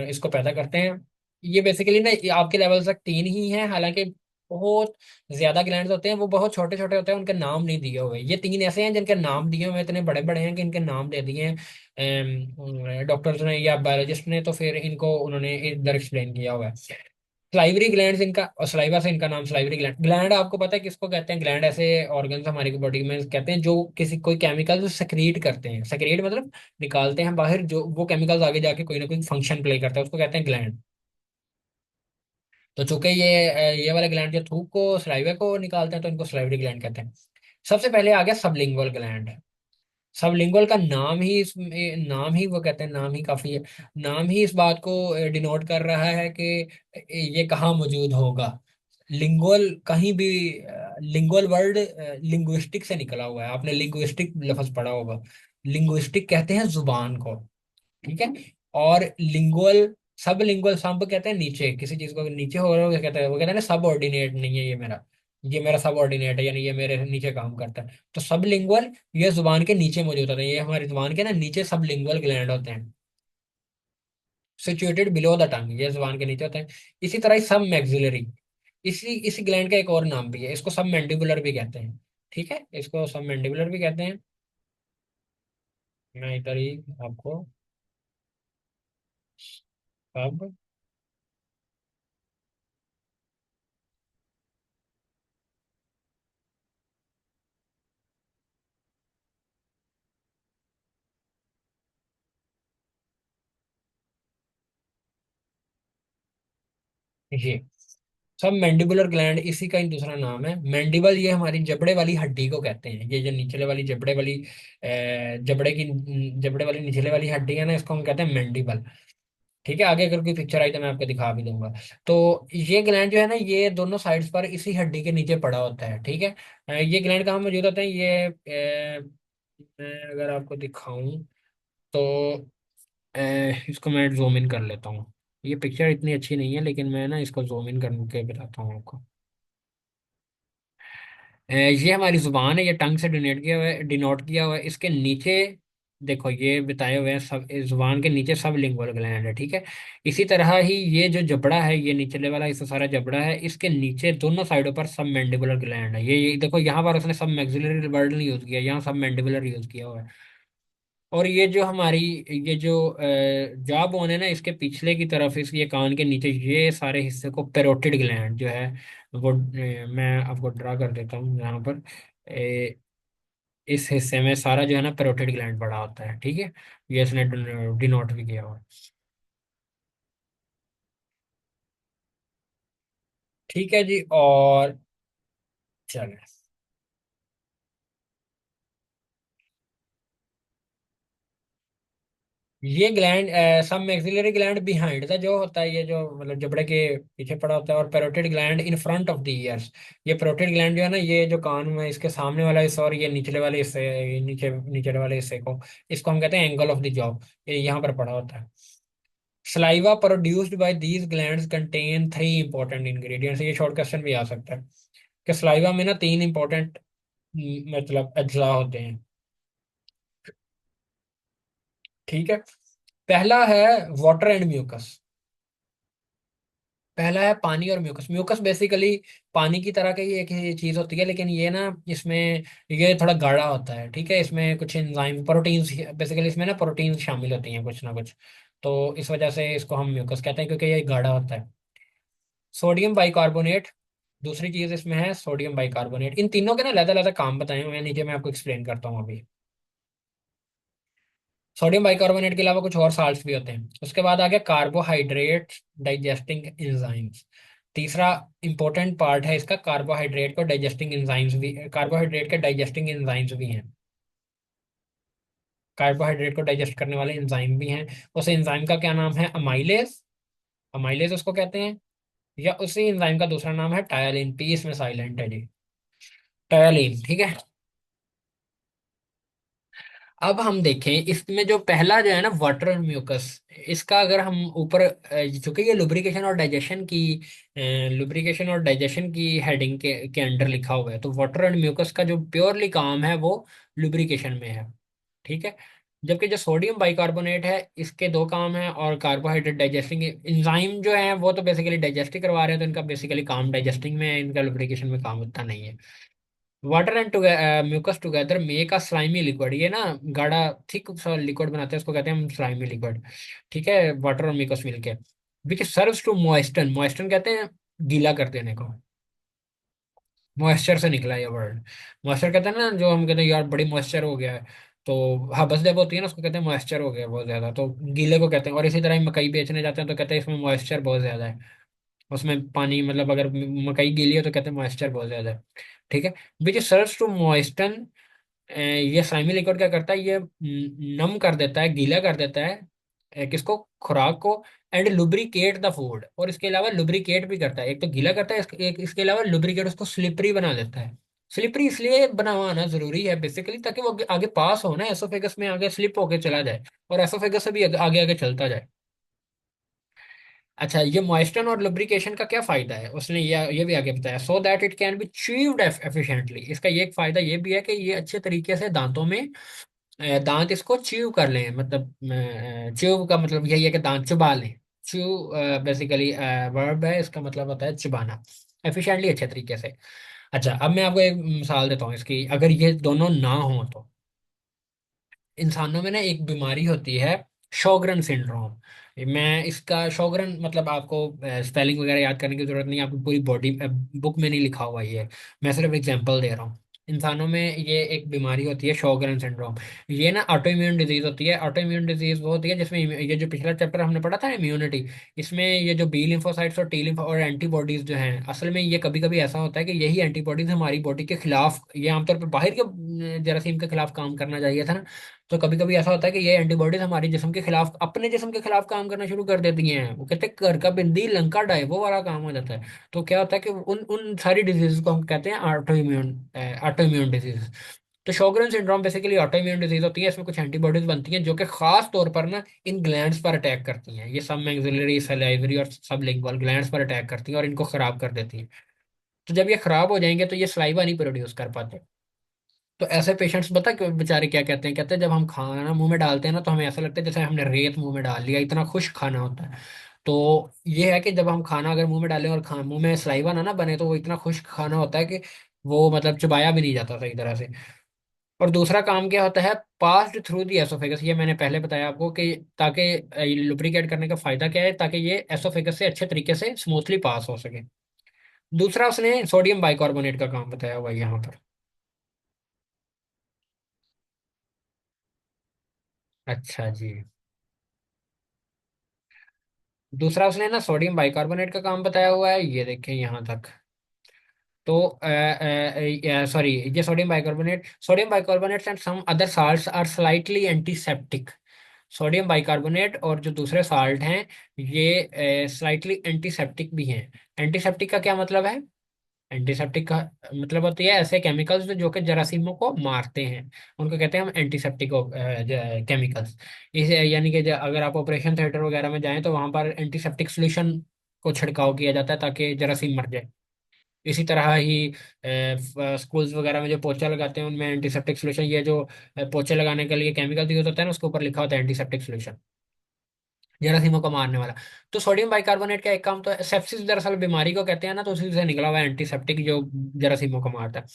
S1: इसको पैदा करते हैं। ये बेसिकली ना ये आपके लेवल तक तीन ही हैं, हालांकि बहुत ज्यादा ग्लैंड होते हैं, वो बहुत छोटे छोटे होते हैं, उनके नाम नहीं दिए हुए। ये तीन ऐसे हैं जिनके नाम दिए हुए इतने बड़े बड़े हैं कि इनके नाम दे दिए हैं डॉक्टर्स ने या बायोलॉजिस्ट ने, तो फिर इनको उन्होंने इधर एक्सप्लेन किया हुआ है। सलाइवरी ग्लैंड इनका, और सलाइवा से इनका नाम सलाइवरी ग्लैंड। ग्लैंड आपको पता है किसको कहते हैं? ग्लैंड ऐसे ऑर्गन्स हमारी बॉडी में कहते हैं जो किसी कोई केमिकल सेक्रीट करते हैं, सेक्रीट मतलब निकालते हैं बाहर, जो वो केमिकल्स आगे जाके कोई ना कोई फंक्शन प्ले करता है, उसको कहते हैं ग्लैंड। तो चूंकि ये वाले ग्लैंड जो थूक को सलाइवा को निकालते हैं, तो इनको सलाइवरी ग्लैंड कहते हैं। सबसे पहले आ गया सबलिंगुअल ग्लैंड। सबलिंगुअल का नाम ही नाम ही वो कहते हैं, नाम ही काफी है। नाम ही इस बात को डिनोट कर रहा है कि ये कहाँ मौजूद होगा। लिंगुअल कहीं भी, लिंगुअल वर्ड लिंग्विस्टिक से निकला हुआ है, आपने लिंग्विस्टिक लफ्ज पढ़ा होगा। लिंग्विस्टिक कहते हैं जुबान को, ठीक है। और लिंगुअल, सब लिंगुअल, सब कहते हैं नीचे किसी चीज को नीचे हो रहा है, वो कहते हैं, वो कहते हैं ना सब ऑर्डिनेट नहीं है ये मेरा सब ऑर्डिनेट है, यानी ये मेरे नीचे काम करता है। तो सब लिंगुअल ये जुबान के नीचे मौजूद होते हैं, ये हमारी जुबान के ना नीचे सब लिंगुअल ग्लैंड होते हैं, सिचुएटेड बिलो द टंग, ये जुबान के नीचे होते हैं। इसी तरह सब मैक्सिलरी, इसी ग्लैंड का एक और नाम भी है, इसको सब मैंडिबुलर भी कहते हैं, ठीक है, इसको सब मैंडिबुलर भी कहते हैं। मैं इधर ही आपको सब, ये सब मैंडिबुलर ग्लैंड, इसी का ही दूसरा नाम है मैंडिबल। ये हमारी जबड़े वाली हड्डी को कहते हैं, ये जो निचले वाली जबड़े वाली जबड़े वाली निचले वाली हड्डी है ना, इसको हम कहते हैं मैंडिबल। ठीक है, आगे अगर कोई पिक्चर आई तो मैं आपको दिखा भी दूंगा। तो ये ग्लैंड जो है ना, ये दोनों साइड्स पर इसी हड्डी के नीचे पड़ा होता है, ठीक है। ये ग्लैंड कहाँ मौजूद होते हैं? मैं अगर आपको दिखाऊं तो इसको मैं जूम इन कर लेता हूँ। ये पिक्चर इतनी अच्छी नहीं है, लेकिन मैं ना इसको जूम इन करके बताता हूँ आपको। ये हमारी जुबान है, ये टंग से डिनोट किया हुआ है। इसके नीचे देखो ये बताए हुए हैं, सब इस जुबान के नीचे सब लिंगुअल ग्लैंड है, ठीक है। इसी तरह ही ये जो जबड़ा है, ये निचले वाला हिस्सा सारा जबड़ा है, इसके नीचे दोनों साइडों पर सब मैंडिबुलर ग्लैंड है। ये देखो यहाँ पर उसने सब मैक्सिलरी वर्ड नहीं यूज किया, यहाँ सब मैंडिबुलर यूज किया हुआ है। और ये जो हमारी, ये जो जॉ बोन है ना, इसके पिछले की तरफ, इस ये कान के नीचे ये सारे हिस्से को पेरोटिड ग्लैंड जो है वो, मैं आपको ड्रा कर देता हूँ यहाँ पर। इस हिस्से में सारा जो है ना पेरोटिड ग्लैंड बड़ा होता है, ठीक है। ये इसने डिनोट भी किया हुआ है। ठीक है जी, और चलिए, ये ग्लैंड सब मैक्सिलरी ग्लैंड बिहाइंड था जो होता है, ये जो मतलब जबड़े के पीछे पड़ा होता है, और parotid gland in front of the years. ये पेरोटिड ग्लैंड जो है ना, ये जो कान में इसके सामने वाला हिस्सा, और ये निचले वाले हिस्से, नीचे वाले हिस्से को, इसको हम कहते हैं एंगल ऑफ द जॉ, ये यहाँ पर पड़ा होता है। Saliva produced by these glands contain three important ingredients. ये शॉर्ट क्वेश्चन भी आ सकता है कि सलाइवा में ना तीन इंपॉर्टेंट मतलब अज्जा होते हैं, ठीक है। पहला है वाटर एंड म्यूकस। पहला है पानी और म्यूकस। म्यूकस बेसिकली पानी की तरह की एक ही चीज होती है, लेकिन ये ना इसमें ये थोड़ा गाढ़ा होता है, ठीक है। इसमें कुछ एंजाइम प्रोटीन्स, बेसिकली इसमें ना प्रोटीन्स शामिल होती हैं कुछ ना कुछ, तो इस वजह से इसको हम म्यूकस कहते हैं, क्योंकि ये गाढ़ा होता है। सोडियम बाइकार्बोनेट, दूसरी चीज इसमें है सोडियम बाइकार्बोनेट। इन तीनों के ना अलग अलग काम बताए हुए हैं नीचे, मैं आपको एक्सप्लेन करता हूँ अभी। सोडियम बाइकार्बोनेट के अलावा कुछ और साल्ट्स भी होते हैं। उसके बाद आ गया कार्बोहाइड्रेट डाइजेस्टिंग एंजाइम्स। तीसरा इंपॉर्टेंट पार्ट है इसका, कार्बोहाइड्रेट को डाइजेस्टिंग एंजाइम्स भी, कार्बोहाइड्रेट के डाइजेस्टिंग एंजाइम्स भी हैं। कार्बोहाइड्रेट को डाइजेस्ट करने वाले एंजाइम भी हैं। उस एंजाइम का क्या नाम है? अमाइलेज। अमाइलेज उसको कहते हैं। या उसी एंजाइम का दूसरा नाम है टायलिन, पी इसमें साइलेंट है जी, टायलिन, ठीक है। अब हम देखें इसमें जो पहला जो है ना वाटर और म्यूकस, इसका अगर हम ऊपर चूंकि ये लुब्रिकेशन और डाइजेशन की हेडिंग के अंडर लिखा हुआ है, तो वाटर एंड म्यूकस का जो प्योरली काम है वो लुब्रिकेशन में है, ठीक है। जबकि जो सोडियम बाइकार्बोनेट है, इसके दो काम है, और कार्बोहाइड्रेट डाइजेस्टिंग एंजाइम जो है वो तो बेसिकली डाइजेस्ट ही करवा रहे हैं, तो इनका बेसिकली काम डाइजेस्टिंग में है, इनका लुब्रिकेशन में काम उतना नहीं है। Water and mucus together make a slimy liquid, ये ना गाढ़ा थिक लिक्विड बनाते हैं, उसको कहते हैं हम स्लाइमी लिक्विड। ठीक है, वाटर और म्यूकस मिलके, विच सर्व्स टू मॉइस्टन, मॉइस्टन कहते हैं गीला कर देने को। मॉइस्चर से निकला ये वर्ड। मॉइस्चर कहते हैं ना, जो हम कहते हैं यार बड़ी मॉइस्चर हो गया है, तो हाँ बस जब होती है ना उसको कहते हैं मॉइस्चर हो गया बहुत ज्यादा, तो गीले को कहते हैं। और इसी तरह ही मकई बेचने जाते हैं तो कहते हैं इसमें मॉइस्चर बहुत ज्यादा है, उसमें पानी मतलब अगर मकई गीली है तो कहते हैं मॉइस्चर बहुत ज्यादा है। ठीक है, विच सर्व्स टू मॉइस्टन, ये साइमी लिक्विड क्या करता है, ये नम कर देता है, गीला कर देता है किसको, खुराक को, एंड लुब्रिकेट द फूड, और इसके अलावा लुब्रिकेट भी करता है, एक तो गीला करता है, इसके अलावा लुब्रिकेट उसको स्लिपरी बना देता है। स्लिपरी इसलिए बनवाना जरूरी है बेसिकली ताकि वो आगे, आगे पास हो ना एसोफेगस में, आगे स्लिप होके चला जाए, और एसोफेगस से भी आगे आगे आगे चलता जाए। अच्छा, ये मॉइस्चर और लुब्रिकेशन का क्या फायदा है, उसने ये भी आगे बताया, so that it can be chewed efficiently, इसका ये एक फायदा ये भी है कि ये अच्छे तरीके से दांतों में दांत इसको च्यू कर लें, मतलब च्यू का मतलब यही है कि दांत चबा लें। च्यू बेसिकली वर्ब है, इसका मतलब होता है चबाना, एफिशिएंटली अच्छे तरीके से। अच्छा, अब मैं आपको एक मिसाल देता हूँ इसकी, अगर ये दोनों ना हो तो इंसानों में ना एक बीमारी होती है, शोगरन सिंड्रोम। मैं इसका शोगरन मतलब आपको स्पेलिंग वगैरह याद करने की जरूरत नहीं, आपको पूरी बॉडी बुक में नहीं लिखा हुआ ये, मैं सिर्फ एग्जांपल दे रहा हूँ। इंसानों में ये एक बीमारी होती है शोगरन सिंड्रोम। ये ना ऑटो इम्यून डिजीज होती है। ऑटो इम्यून डिजीज वो होती है जिसमें ये जो पिछला चैप्टर हमने पढ़ा था इम्यूनिटी, इसमें ये जो बी लिम्फोसाइट्स और टी लिम्फो और एंटीबॉडीज जो हैं, असल में ये कभी कभी ऐसा होता है कि यही एंटीबॉडीज हमारी बॉडी के खिलाफ, ये आमतौर पर बाहर के जरासीम के खिलाफ काम करना चाहिए था ना, तो कभी कभी ऐसा होता है कि ये एंटीबॉडीज हमारे जिस्म के खिलाफ, अपने जिस्म के खिलाफ काम करना शुरू कर देती हैं। वो कहते हैं घर का बिंदी लंका डाय, वो वाला काम हो जाता है। तो क्या होता है कि उन उन सारी डिजीज को हम कहते हैं ऑटो इम्यून डिजीज। तो Sjogren syndrome basically auto immune disease होती है, इसमें कुछ एंटीबॉडीज बनती हैं जो कि खास तौर पर ना इन ग्लैंड्स पर अटैक करती हैं, ये सब मैक्सिलरी सलाइवरी और सब लिंगुअल ग्लैंड्स पर अटैक करती हैं और इनको खराब कर देती हैं। तो जब ये खराब हो जाएंगे तो ये सलाइवा नहीं प्रोड्यूस कर पाते। तो ऐसे पेशेंट्स बता कि बेचारे क्या कहते हैं, कहते हैं जब हम खाना मुंह में डालते हैं ना तो हमें ऐसा लगता है जैसे हमने रेत मुंह में डाल लिया, इतना खुश खाना होता है। तो ये है कि जब हम खाना अगर मुंह में डालें और मुंह में सलाइवा ना ना बने, तो वो इतना खुश खाना होता है कि वो मतलब चबाया भी नहीं जाता सही तरह से। और दूसरा काम क्या होता है, पास्ड थ्रू दी एसोफेगस, ये मैंने पहले बताया आपको कि ताकि लुब्रिकेट करने का फायदा क्या है, ताकि ये एसोफेगस से अच्छे तरीके से स्मूथली पास हो सके। दूसरा उसने सोडियम बाइकार्बोनेट का काम बताया हुआ है यहाँ पर। अच्छा जी। दूसरा उसने ना सोडियम बाइकार्बोनेट का काम बताया हुआ है, ये देखें यहाँ तक। तो सॉरी, ये sodium bicarbonate and some other salts are slightly antiseptic. Sodium bicarbonate और जो दूसरे साल्ट हैं, ये स्लाइटली एंटीसेप्टिक भी हैं। एंटीसेप्टिक का क्या मतलब है, एंटीसेप्टिक का मतलब होती है ऐसे केमिकल्स जो कि जरासीमों को मारते हैं, उनको कहते हैं हम एंटीसेप्टिक केमिकल्स। इसे यानी कि अगर आप ऑपरेशन थिएटर वगैरह में जाएं तो वहां पर एंटीसेप्टिक सोल्यूशन को छिड़काव किया जाता है ताकि जरासीम मर जाए। इसी तरह ही स्कूल्स वगैरह में जो पोछा लगाते हैं उनमें एंटीसेप्टिक सोल्यूशन, ये जो पोछे लगाने के लिए केमिकल यूज होता है ना, उसके ऊपर लिखा होता है एंटीसेप्टिक सोल्यूशन, जरासीमों को मारने वाला। तो सोडियम बाइकार्बोनेट का एक काम तो सेप्सिस दरअसल बीमारी को कहते हैं ना, तो उसी से निकला हुआ एंटीसेप्टिक जो जरासीमों को मारता है।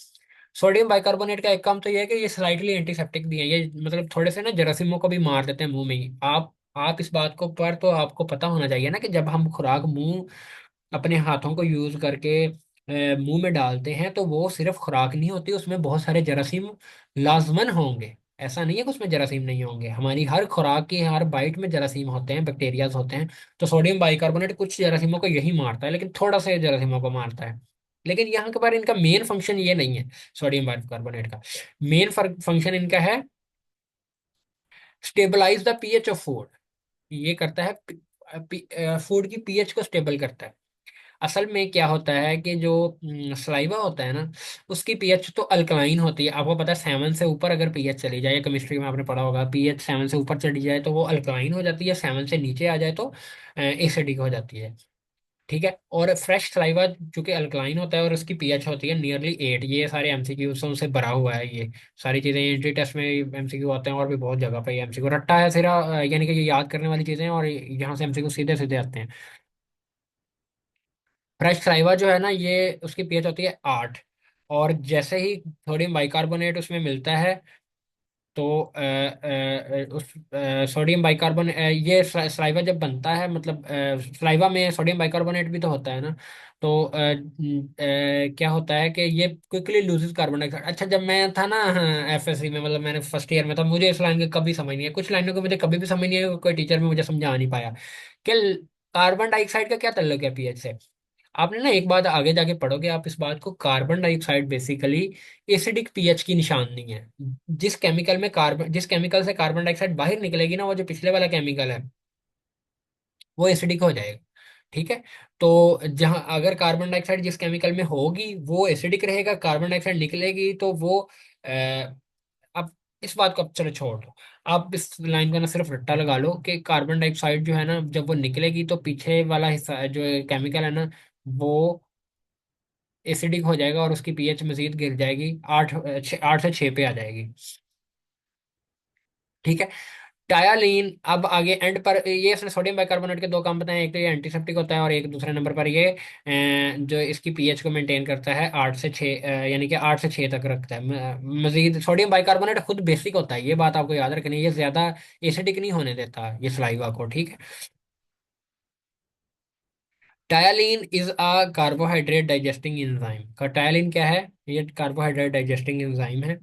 S1: सोडियम बाइकार्बोनेट का एक काम तो ये है कि ये स्लाइटली एंटीसेप्टिक भी है, ये मतलब थोड़े से ना जरासीमों को भी मार देते हैं मुंह में ही। आप इस बात को पर तो आपको पता होना चाहिए ना कि जब हम खुराक मुंह अपने हाथों को यूज करके मुंह में डालते हैं तो वो सिर्फ खुराक नहीं होती, उसमें बहुत सारे जरासीम लाजमन होंगे। ऐसा नहीं है कि उसमें जरासीम नहीं होंगे, हमारी हर खुराक की हर बाइट में जरासीम होते हैं, बैक्टीरियाज होते हैं। तो सोडियम बाइकार्बोनेट कुछ जरासीमों को यही मारता है, लेकिन थोड़ा सा जरासीमों को मारता है। लेकिन यहाँ के बारे इनका मेन फंक्शन ये नहीं है, सोडियम बाइकार्बोनेट का मेन फंक्शन इनका है stabilise the pH of food. ये करता है फूड की पीएच को स्टेबल करता है। असल में क्या होता है कि जो सलाइवा होता है ना, उसकी पीएच तो अल्कलाइन होती है, आपको पता है 7 से ऊपर अगर पीएच चली जाए, केमिस्ट्री में आपने पढ़ा होगा, पीएच 7 से ऊपर चली जाए तो वो अल्कलाइन हो जाती है, 7 से नीचे आ जाए तो एसिडिक हो जाती है। ठीक है। और फ्रेश सलाइवा चूंकि अल्कलाइन होता है और उसकी पीएच होती है नियरली 8, ये सारे एमसीक्यू से भरा हुआ है ये सारी चीजें। एंट्री टेस्ट में एमसीक्यू आते हैं और भी बहुत जगह पे एमसीक्यू रट्टा है सिरा, यानी कि ये याद करने वाली चीजें हैं और यहाँ से एमसीक्यू सीधे सीधे आते हैं। फ्रेश सलाइवा जो है ना, ये उसकी पीएच होती है 8। और जैसे ही सोडियम बाइकार्बोनेट उसमें मिलता है, तो उस सोडियम बाइकार्बोन ये सलाइवा जब बनता है, मतलब सलाइवा में सोडियम बाइकार्बोनेट भी तो होता है ना। तो क्या होता है कि ये क्विकली लूजेस कार्बन डाइऑक्साइड। अच्छा, जब मैं था ना एफएससी में, मतलब मैंने फर्स्ट ईयर में था, मुझे इस लाइन की कभी समझ नहीं है, कुछ लाइनों को मुझे कभी भी समझ नहीं है, कोई टीचर भी मुझे समझा नहीं पाया कि कार्बन डाइऑक्साइड का क्या ताल्लुक है पीएच से। आपने ना एक बात आगे जाके पढ़ोगे आप इस बात को, carbon dioxide basically acidic pH की निशानी है। जिस केमिकल से कार्बन डाइऑक्साइड बाहर निकलेगी ना, वो जो पिछले वाला केमिकल है, वो एसिडिक हो जाएगा। ठीक है। तो जहां अगर कार्बन डाइऑक्साइड जिस केमिकल में होगी वो एसिडिक रहेगा, कार्बन डाइऑक्साइड निकलेगी तो वो अब इस बात को अब चलो छोड़ दो। आप इस लाइन का ना सिर्फ रट्टा लगा लो कि कार्बन डाइऑक्साइड जो है ना, जब वो निकलेगी तो पीछे वाला हिस्सा जो केमिकल है ना, वो एसिडिक हो जाएगा और उसकी पीएच मजीद गिर जाएगी, 8 से 6 पे आ जाएगी। ठीक है। टायालीन अब आगे एंड पर, ये इसने सोडियम बाइकार्बोनेट के दो काम बताए, एक तो ये एंटीसेप्टिक होता है और एक दूसरे नंबर पर ये जो इसकी पीएच को मेंटेन करता है 8 से 6, यानी कि 8 से 6 तक रखता है। मजीद सोडियम बाइकार्बोनेट खुद बेसिक होता है, ये बात आपको याद रखनी है, ये ज्यादा एसिडिक नहीं होने देता ये सलाइवा को। ठीक है। Ptyalin is a carbohydrate digesting enzyme का, टायालीन क्या है, ये कार्बोहाइड्रेट डाइजेस्टिंग एंजाइम है।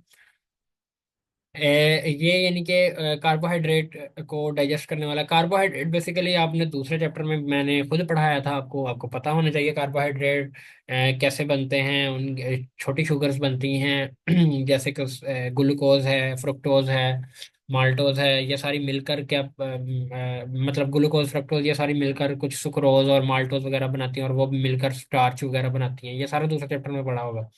S1: ये यानी कि कार्बोहाइड्रेट को डाइजेस्ट करने वाला। कार्बोहाइड्रेट बेसिकली आपने दूसरे चैप्टर में मैंने खुद पढ़ाया था, आपको आपको पता होना चाहिए कार्बोहाइड्रेट कैसे बनते हैं। उन छोटी शुगर्स बनती हैं जैसे कि ग्लूकोज है, फ्रुक्टोज है, माल्टोज है, ये सारी मिलकर क्या मतलब ग्लूकोज फ्रक्टोज ये सारी मिलकर कुछ सुक्रोज और माल्टोज वगैरह बनाती हैं, और वो भी मिलकर स्टार्च वगैरह बनाती हैं। ये सारा दूसरे चैप्टर में पढ़ा होगा।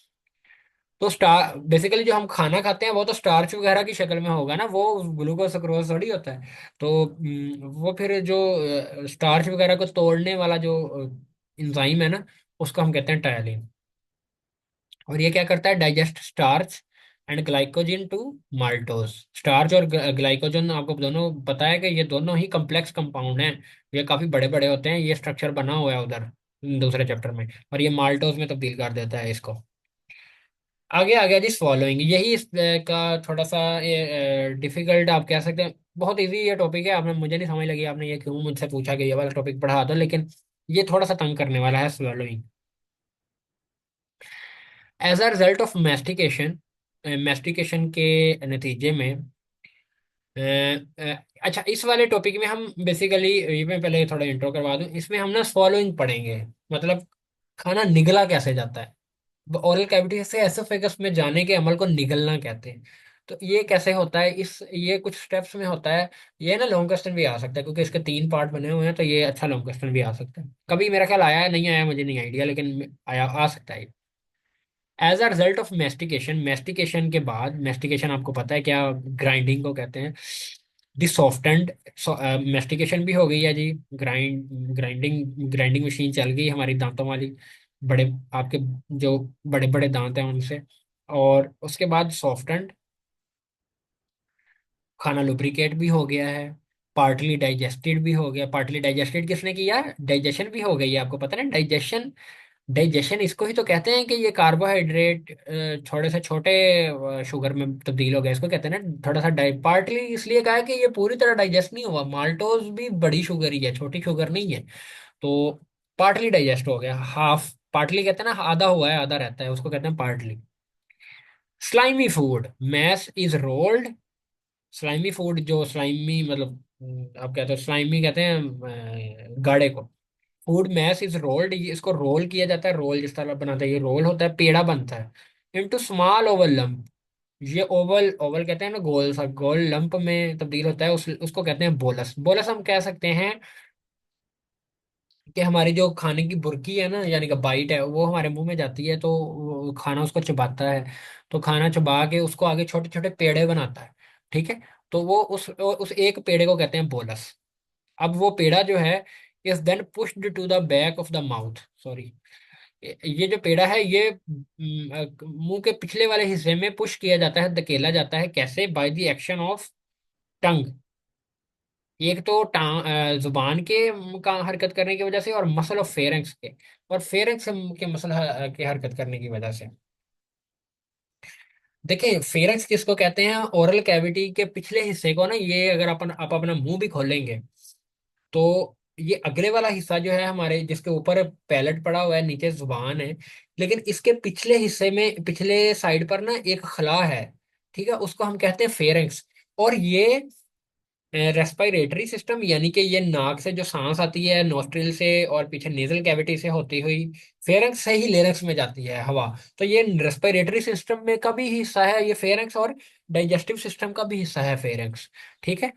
S1: तो स्टार बेसिकली जो हम खाना खाते हैं वो तो स्टार्च वगैरह की शक्ल में होगा ना, वो ग्लूकोज सक्रोज थोड़ी होता है। तो वो फिर जो स्टार्च वगैरह को तोड़ने वाला जो इंजाइम है ना, उसको हम कहते हैं टायलिन। और ये क्या करता है, digest starch and glycogen to maltose. Starch और ग्लाइकोजन आपको दोनों पता है कि ये दोनों ही कम्प्लेक्स कंपाउंड हैं, ये काफी बड़े बड़े होते हैं, ये स्ट्रक्चर बना हुआ है उधर दूसरे चैप्टर में, और ये माल्टोज में तब्दील कर देता है इसको। आगे आ गया जी स्वॉलोइंग, यही इस का थोड़ा सा डिफिकल्ट आप कह सकते हैं। बहुत इजी ये टॉपिक है, आपने मुझे नहीं समझ लगी, आपने ये क्यों मुझसे पूछा कि ये वाला टॉपिक पढ़ा दो, लेकिन ये थोड़ा सा तंग करने वाला है swallowing. As a result of mastication, mastication के नतीजे में अच्छा, इस वाले टॉपिक में हम बेसिकली, ये मैं पहले थोड़ा इंट्रो करवा दूं, इसमें हम ना स्वॉलोइंग पढ़ेंगे, मतलब खाना निगला कैसे जाता है। ओरल कैविटी से एसोफेगस में जाने के अमल को निगलना कहते हैं। तो ये कैसे होता है, इस ये कुछ स्टेप्स में होता है। ये ना लॉन्ग क्वेश्चन भी आ सकता है क्योंकि इसके 3 पार्ट बने हुए हैं, तो ये अच्छा लॉन्ग क्वेश्चन भी आ सकता है। कभी मेरा ख्याल आया है, नहीं आया मुझे नहीं आइडिया, लेकिन आया आ सकता है। As a result of mastication, mastication के बाद, मैस्टिकेशन आपको पता है क्या, ग्राइंडिंग को कहते हैं। दी सॉफ्टेंड, मैस्टिकेशन भी हो गई है जी, ग्राइंडिंग ग्राइंडिंग मशीन चल गई हमारी दांतों वाली, बड़े आपके जो बड़े बड़े दांत हैं उनसे। और उसके बाद सॉफ्टेंड, खाना लुब्रिकेट भी हो गया है, पार्टली डाइजेस्टेड भी हो गया। पार्टली डाइजेस्टेड किसने किया, डाइजेशन भी हो गई है, आपको पता है ना डाइजेशन। डाइजेशन इसको ही तो कहते हैं कि ये कार्बोहाइड्रेट थोड़े से छोटे शुगर में तब्दील हो गया, इसको कहते हैं ना थोड़ा सा डाइ। पार्टली इसलिए कहा है कि ये पूरी तरह डाइजेस्ट नहीं हुआ, माल्टोज भी बड़ी शुगर ही है, छोटी शुगर नहीं है। तो पार्टली डाइजेस्ट हो गया, हाफ। पार्टली कहते हैं ना, आधा हुआ है आधा रहता है, उसको कहते हैं partly. Slimy food, mass is rolled. Slimy food जो स्लाइमी मतलब आप कहते हो स्लाइमी कहते हैं गाढ़े को। फूड मैस इज रोल्ड, इसको रोल किया जाता है, रोल जिस तरह बनाते हैं, ये रोल होता है, पेड़ा बनता है इनटू स्मॉल ओवल लंप। ये ओवल, ओवल कहते हैं ना गोल सा, गोल लंप में तब्दील होता है, उसको कहते हैं बोलस। बोलस हम कह सकते हैं कि हमारी जो खाने की बुर्की है ना, यानी कि बाइट है, वो हमारे मुंह में जाती है, तो वो खाना उसको चबाता है। तो खाना चबा के उसको आगे छोटे छोटे पेड़े बनाता है। ठीक है। तो वो उस एक पेड़े को कहते हैं बोलस। अब वो पेड़ा जो है, is then pushed to the back of the mouth, sorry, ये जो पेड़ा है ये मुंह के पिछले वाले हिस्से में पुश किया जाता है, धकेला जाता है, कैसे? By the action of tongue. एक तो जुबान के का हरकत करने की वजह से, और मसल ऑफ फेरेंक्स के, और फेरेंक्स के मसल के हरकत करने की वजह से। देखिए, फेरेंक्स किसको कहते हैं? ओरल कैविटी के पिछले हिस्से को ना, ये अगर अपन आप अपना मुंह भी खोलेंगे तो ये अगले वाला हिस्सा जो है हमारे, जिसके ऊपर पैलेट पड़ा हुआ है, नीचे जुबान है, लेकिन इसके पिछले हिस्से में, पिछले साइड पर ना एक खला है, ठीक है, उसको हम कहते हैं फेरेंक्स। और ये रेस्पिरेटरी सिस्टम, यानी कि ये नाक से जो सांस आती है, नोस्ट्रिल से और पीछे नेजल कैविटी से होती हुई फेरेंक्स से ही लेरेंक्स में जाती है हवा। तो ये रेस्पिरेटरी सिस्टम में का भी हिस्सा है ये फेरेंक्स, और डाइजेस्टिव सिस्टम का भी हिस्सा है फेरेंक्स, ठीक है।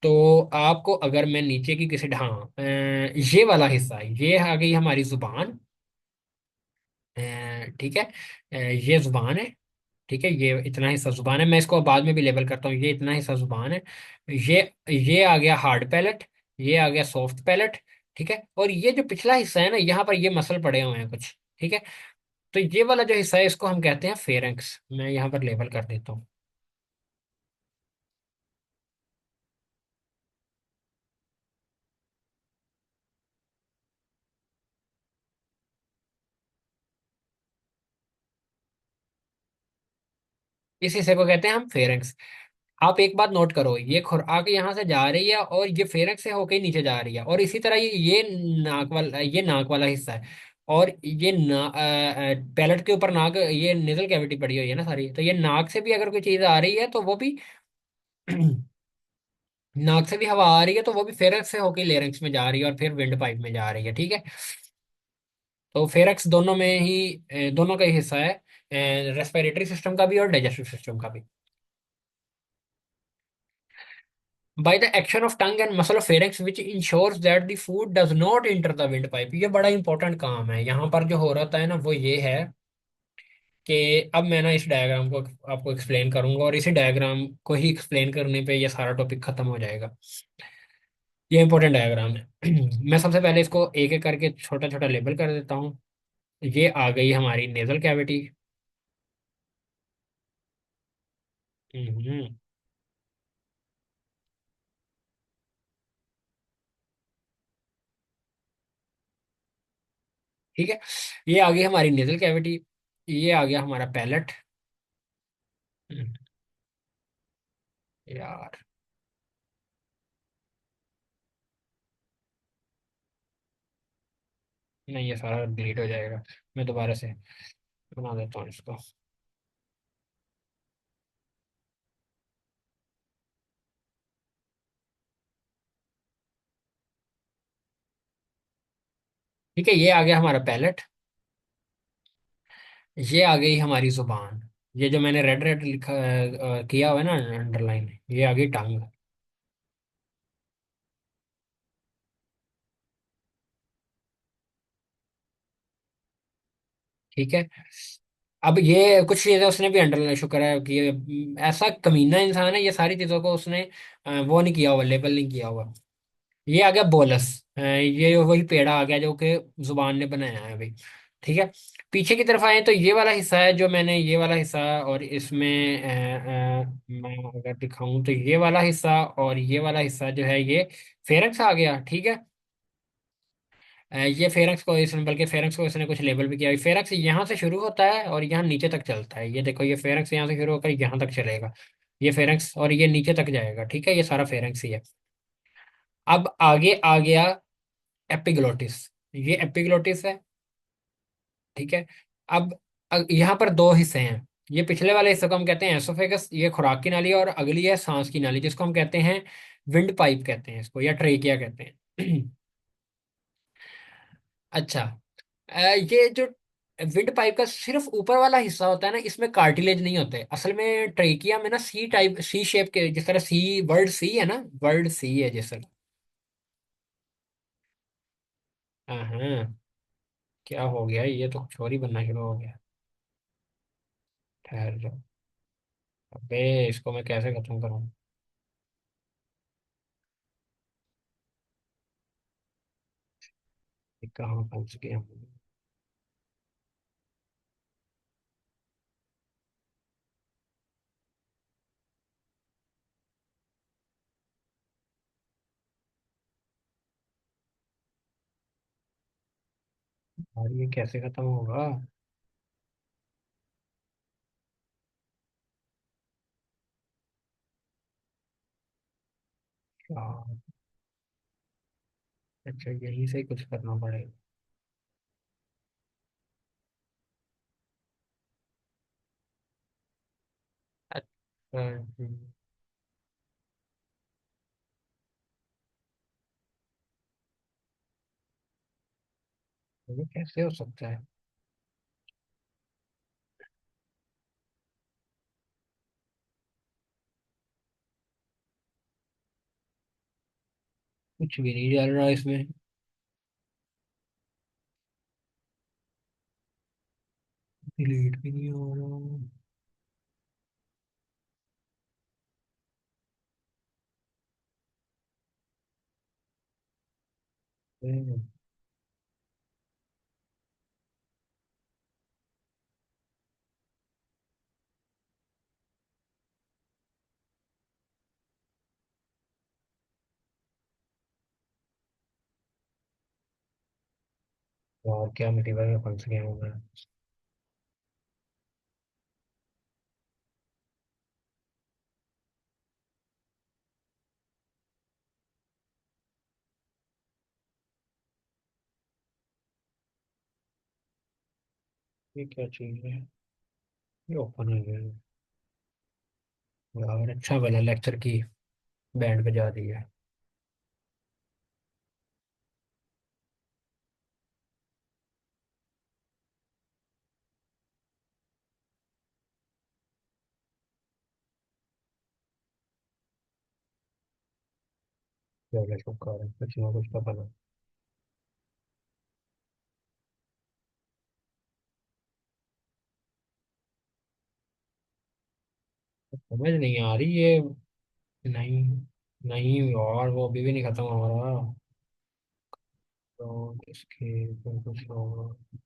S1: तो आपको अगर मैं नीचे की किसी, हाँ, ये वाला हिस्सा, ये आ गई हमारी जुबान, ठीक है, ये जुबान है, ठीक है, ये इतना हिस्सा जुबान है, मैं इसको बाद में भी लेबल करता हूँ, ये इतना हिस्सा जुबान है। ये ये आ गया हार्ड पैलेट, ये आ गया सॉफ्ट पैलेट, ठीक है, और ये जो पिछला हिस्सा है ना, यहाँ पर ये मसल पड़े हुए हैं कुछ, ठीक है। तो ये वाला जो हिस्सा है इसको हम कहते हैं फेरेंक्स, मैं यहाँ पर लेबल कर देता हूँ। इस हिस्से को कहते हैं हम फेरेंक्स। आप एक बात नोट करो, ये खुराक यहाँ से जा रही है और ये फेरेंक्स से होके नीचे जा रही है, और इसी तरह ये नाक वाला हिस्सा है, और ये पैलेट के ऊपर नाक, ये नेजल कैविटी पड़ी हुई है ना सारी, तो ये नाक से भी अगर कोई चीज आ रही है तो वो भी नाक से भी हवा आ रही है तो वो भी फेरेंक्स से होके लेरेंक्स में जा रही है और फिर विंड पाइप में जा रही है, ठीक है। तो फेरेंक्स दोनों में ही दोनों का ही हिस्सा है, रेस्पिरेटरी सिस्टम का भी और डाइजेस्टिव सिस्टम का भी। By the action of tongue and muscle of pharynx which ensures that the food does not enter the windpipe। ये बड़ा इंपॉर्टेंट काम है यहाँ पर, जो हो रहा है ना वो ये है कि अब मैं ना इस डायग्राम को आपको एक्सप्लेन करूंगा, और इसी डायग्राम को ही एक्सप्लेन करने पे ये सारा टॉपिक खत्म हो जाएगा। ये इंपॉर्टेंट डायग्राम है। मैं सबसे पहले इसको एक एक करके छोटा छोटा लेबल कर देता हूँ। ये आ गई हमारी नेजल कैविटी। हम्म, ठीक है, ये आ गई हमारी नेजल कैविटी। ये आ गया हमारा पैलेट। यार, नहीं, ये सारा डिलीट हो जाएगा, मैं दोबारा से बना देता हूँ इसको। ठीक है, ये आ गया हमारा पैलेट। ये आ गई हमारी जुबान। ये जो मैंने रेड रेड लिखा किया हुआ है ना, अंडरलाइन, ये आ गई टंग। ठीक है, अब ये कुछ चीजें उसने भी अंडरलाइन, शुक्र है कि ऐसा कमीना इंसान है, ये सारी चीजों को उसने वो नहीं किया हुआ, लेबल नहीं किया हुआ। ये आ गया बोलस, ये वही पेड़ा आ गया जो कि जुबान ने बनाया है अभी, ठीक है। पीछे की तरफ आए तो ये वाला हिस्सा है जो मैंने, ये वाला हिस्सा, और इसमें मैं अगर दिखाऊं तो ये वाला हिस्सा और ये वाला हिस्सा जो है ये फेरेंक्स आ गया, ठीक है। ये फेरेंक्स को इसने, बल्कि फेरेंक्स को इसने कुछ लेबल भी किया, फेरेंक्स यहाँ से शुरू होता है और यहाँ नीचे तक चलता है, ये देखो, ये फेरेंक्स यहाँ से शुरू होकर यहाँ तक चलेगा, ये फेरेंक्स, और ये नीचे तक जाएगा, ठीक है, ये सारा फेरेंक्स ही है। अब आगे आ गया एपिग्लोटिस। ये एपिग्लोटिस है, ठीक है। अब यहाँ पर दो हिस्से हैं। ये पिछले वाले हिस्से को हम कहते हैं एसोफेगस, ये खुराक की नाली, और अगली है सांस की नाली, जिसको हम कहते हैं विंड पाइप कहते हैं इसको, या ट्रेकिया कहते हैं। अच्छा, ये जो विंड पाइप का सिर्फ ऊपर वाला हिस्सा होता है ना, इसमें कार्टिलेज नहीं होते असल में। ट्रेकिया में ना सी टाइप, सी शेप के, जिस तरह सी, वर्ड सी है ना, वर्ड सी है जिस तरह। हाँ, क्या हो गया, ये तो कुछ और ही बनना शुरू हो गया। ठहर जाओ, अबे इसको मैं कैसे खत्म। 。 करूँ। 。कहाँ पहुंच गए हम। और ये कैसे खत्म होगा। यार, अच्छा यहीं से कुछ करना पड़ेगा। अच्छा। ये कैसे हो सकता है। कुछ भी नहीं चल रहा इसमें। डिलीट भी नहीं हो रहा। हम्म, और क्या मटेरियल में फंस गया हूँ मैं। ये क्या चीज़ है। ये ओपन हो गया। यार अच्छा वाला लेक्चर की बैंड बजा दी है। चलो शुक्र है कुछ ना कुछ तो बना। समझ नहीं आ रही ये। नहीं, नहीं और वो अभी भी नहीं खत्म हो रहा। तो इसके ऊपर कुछ होगा।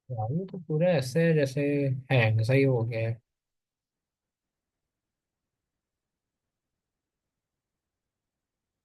S1: यार ये तो पूरा ऐसे जैसे हैंग सा ही हो गया है।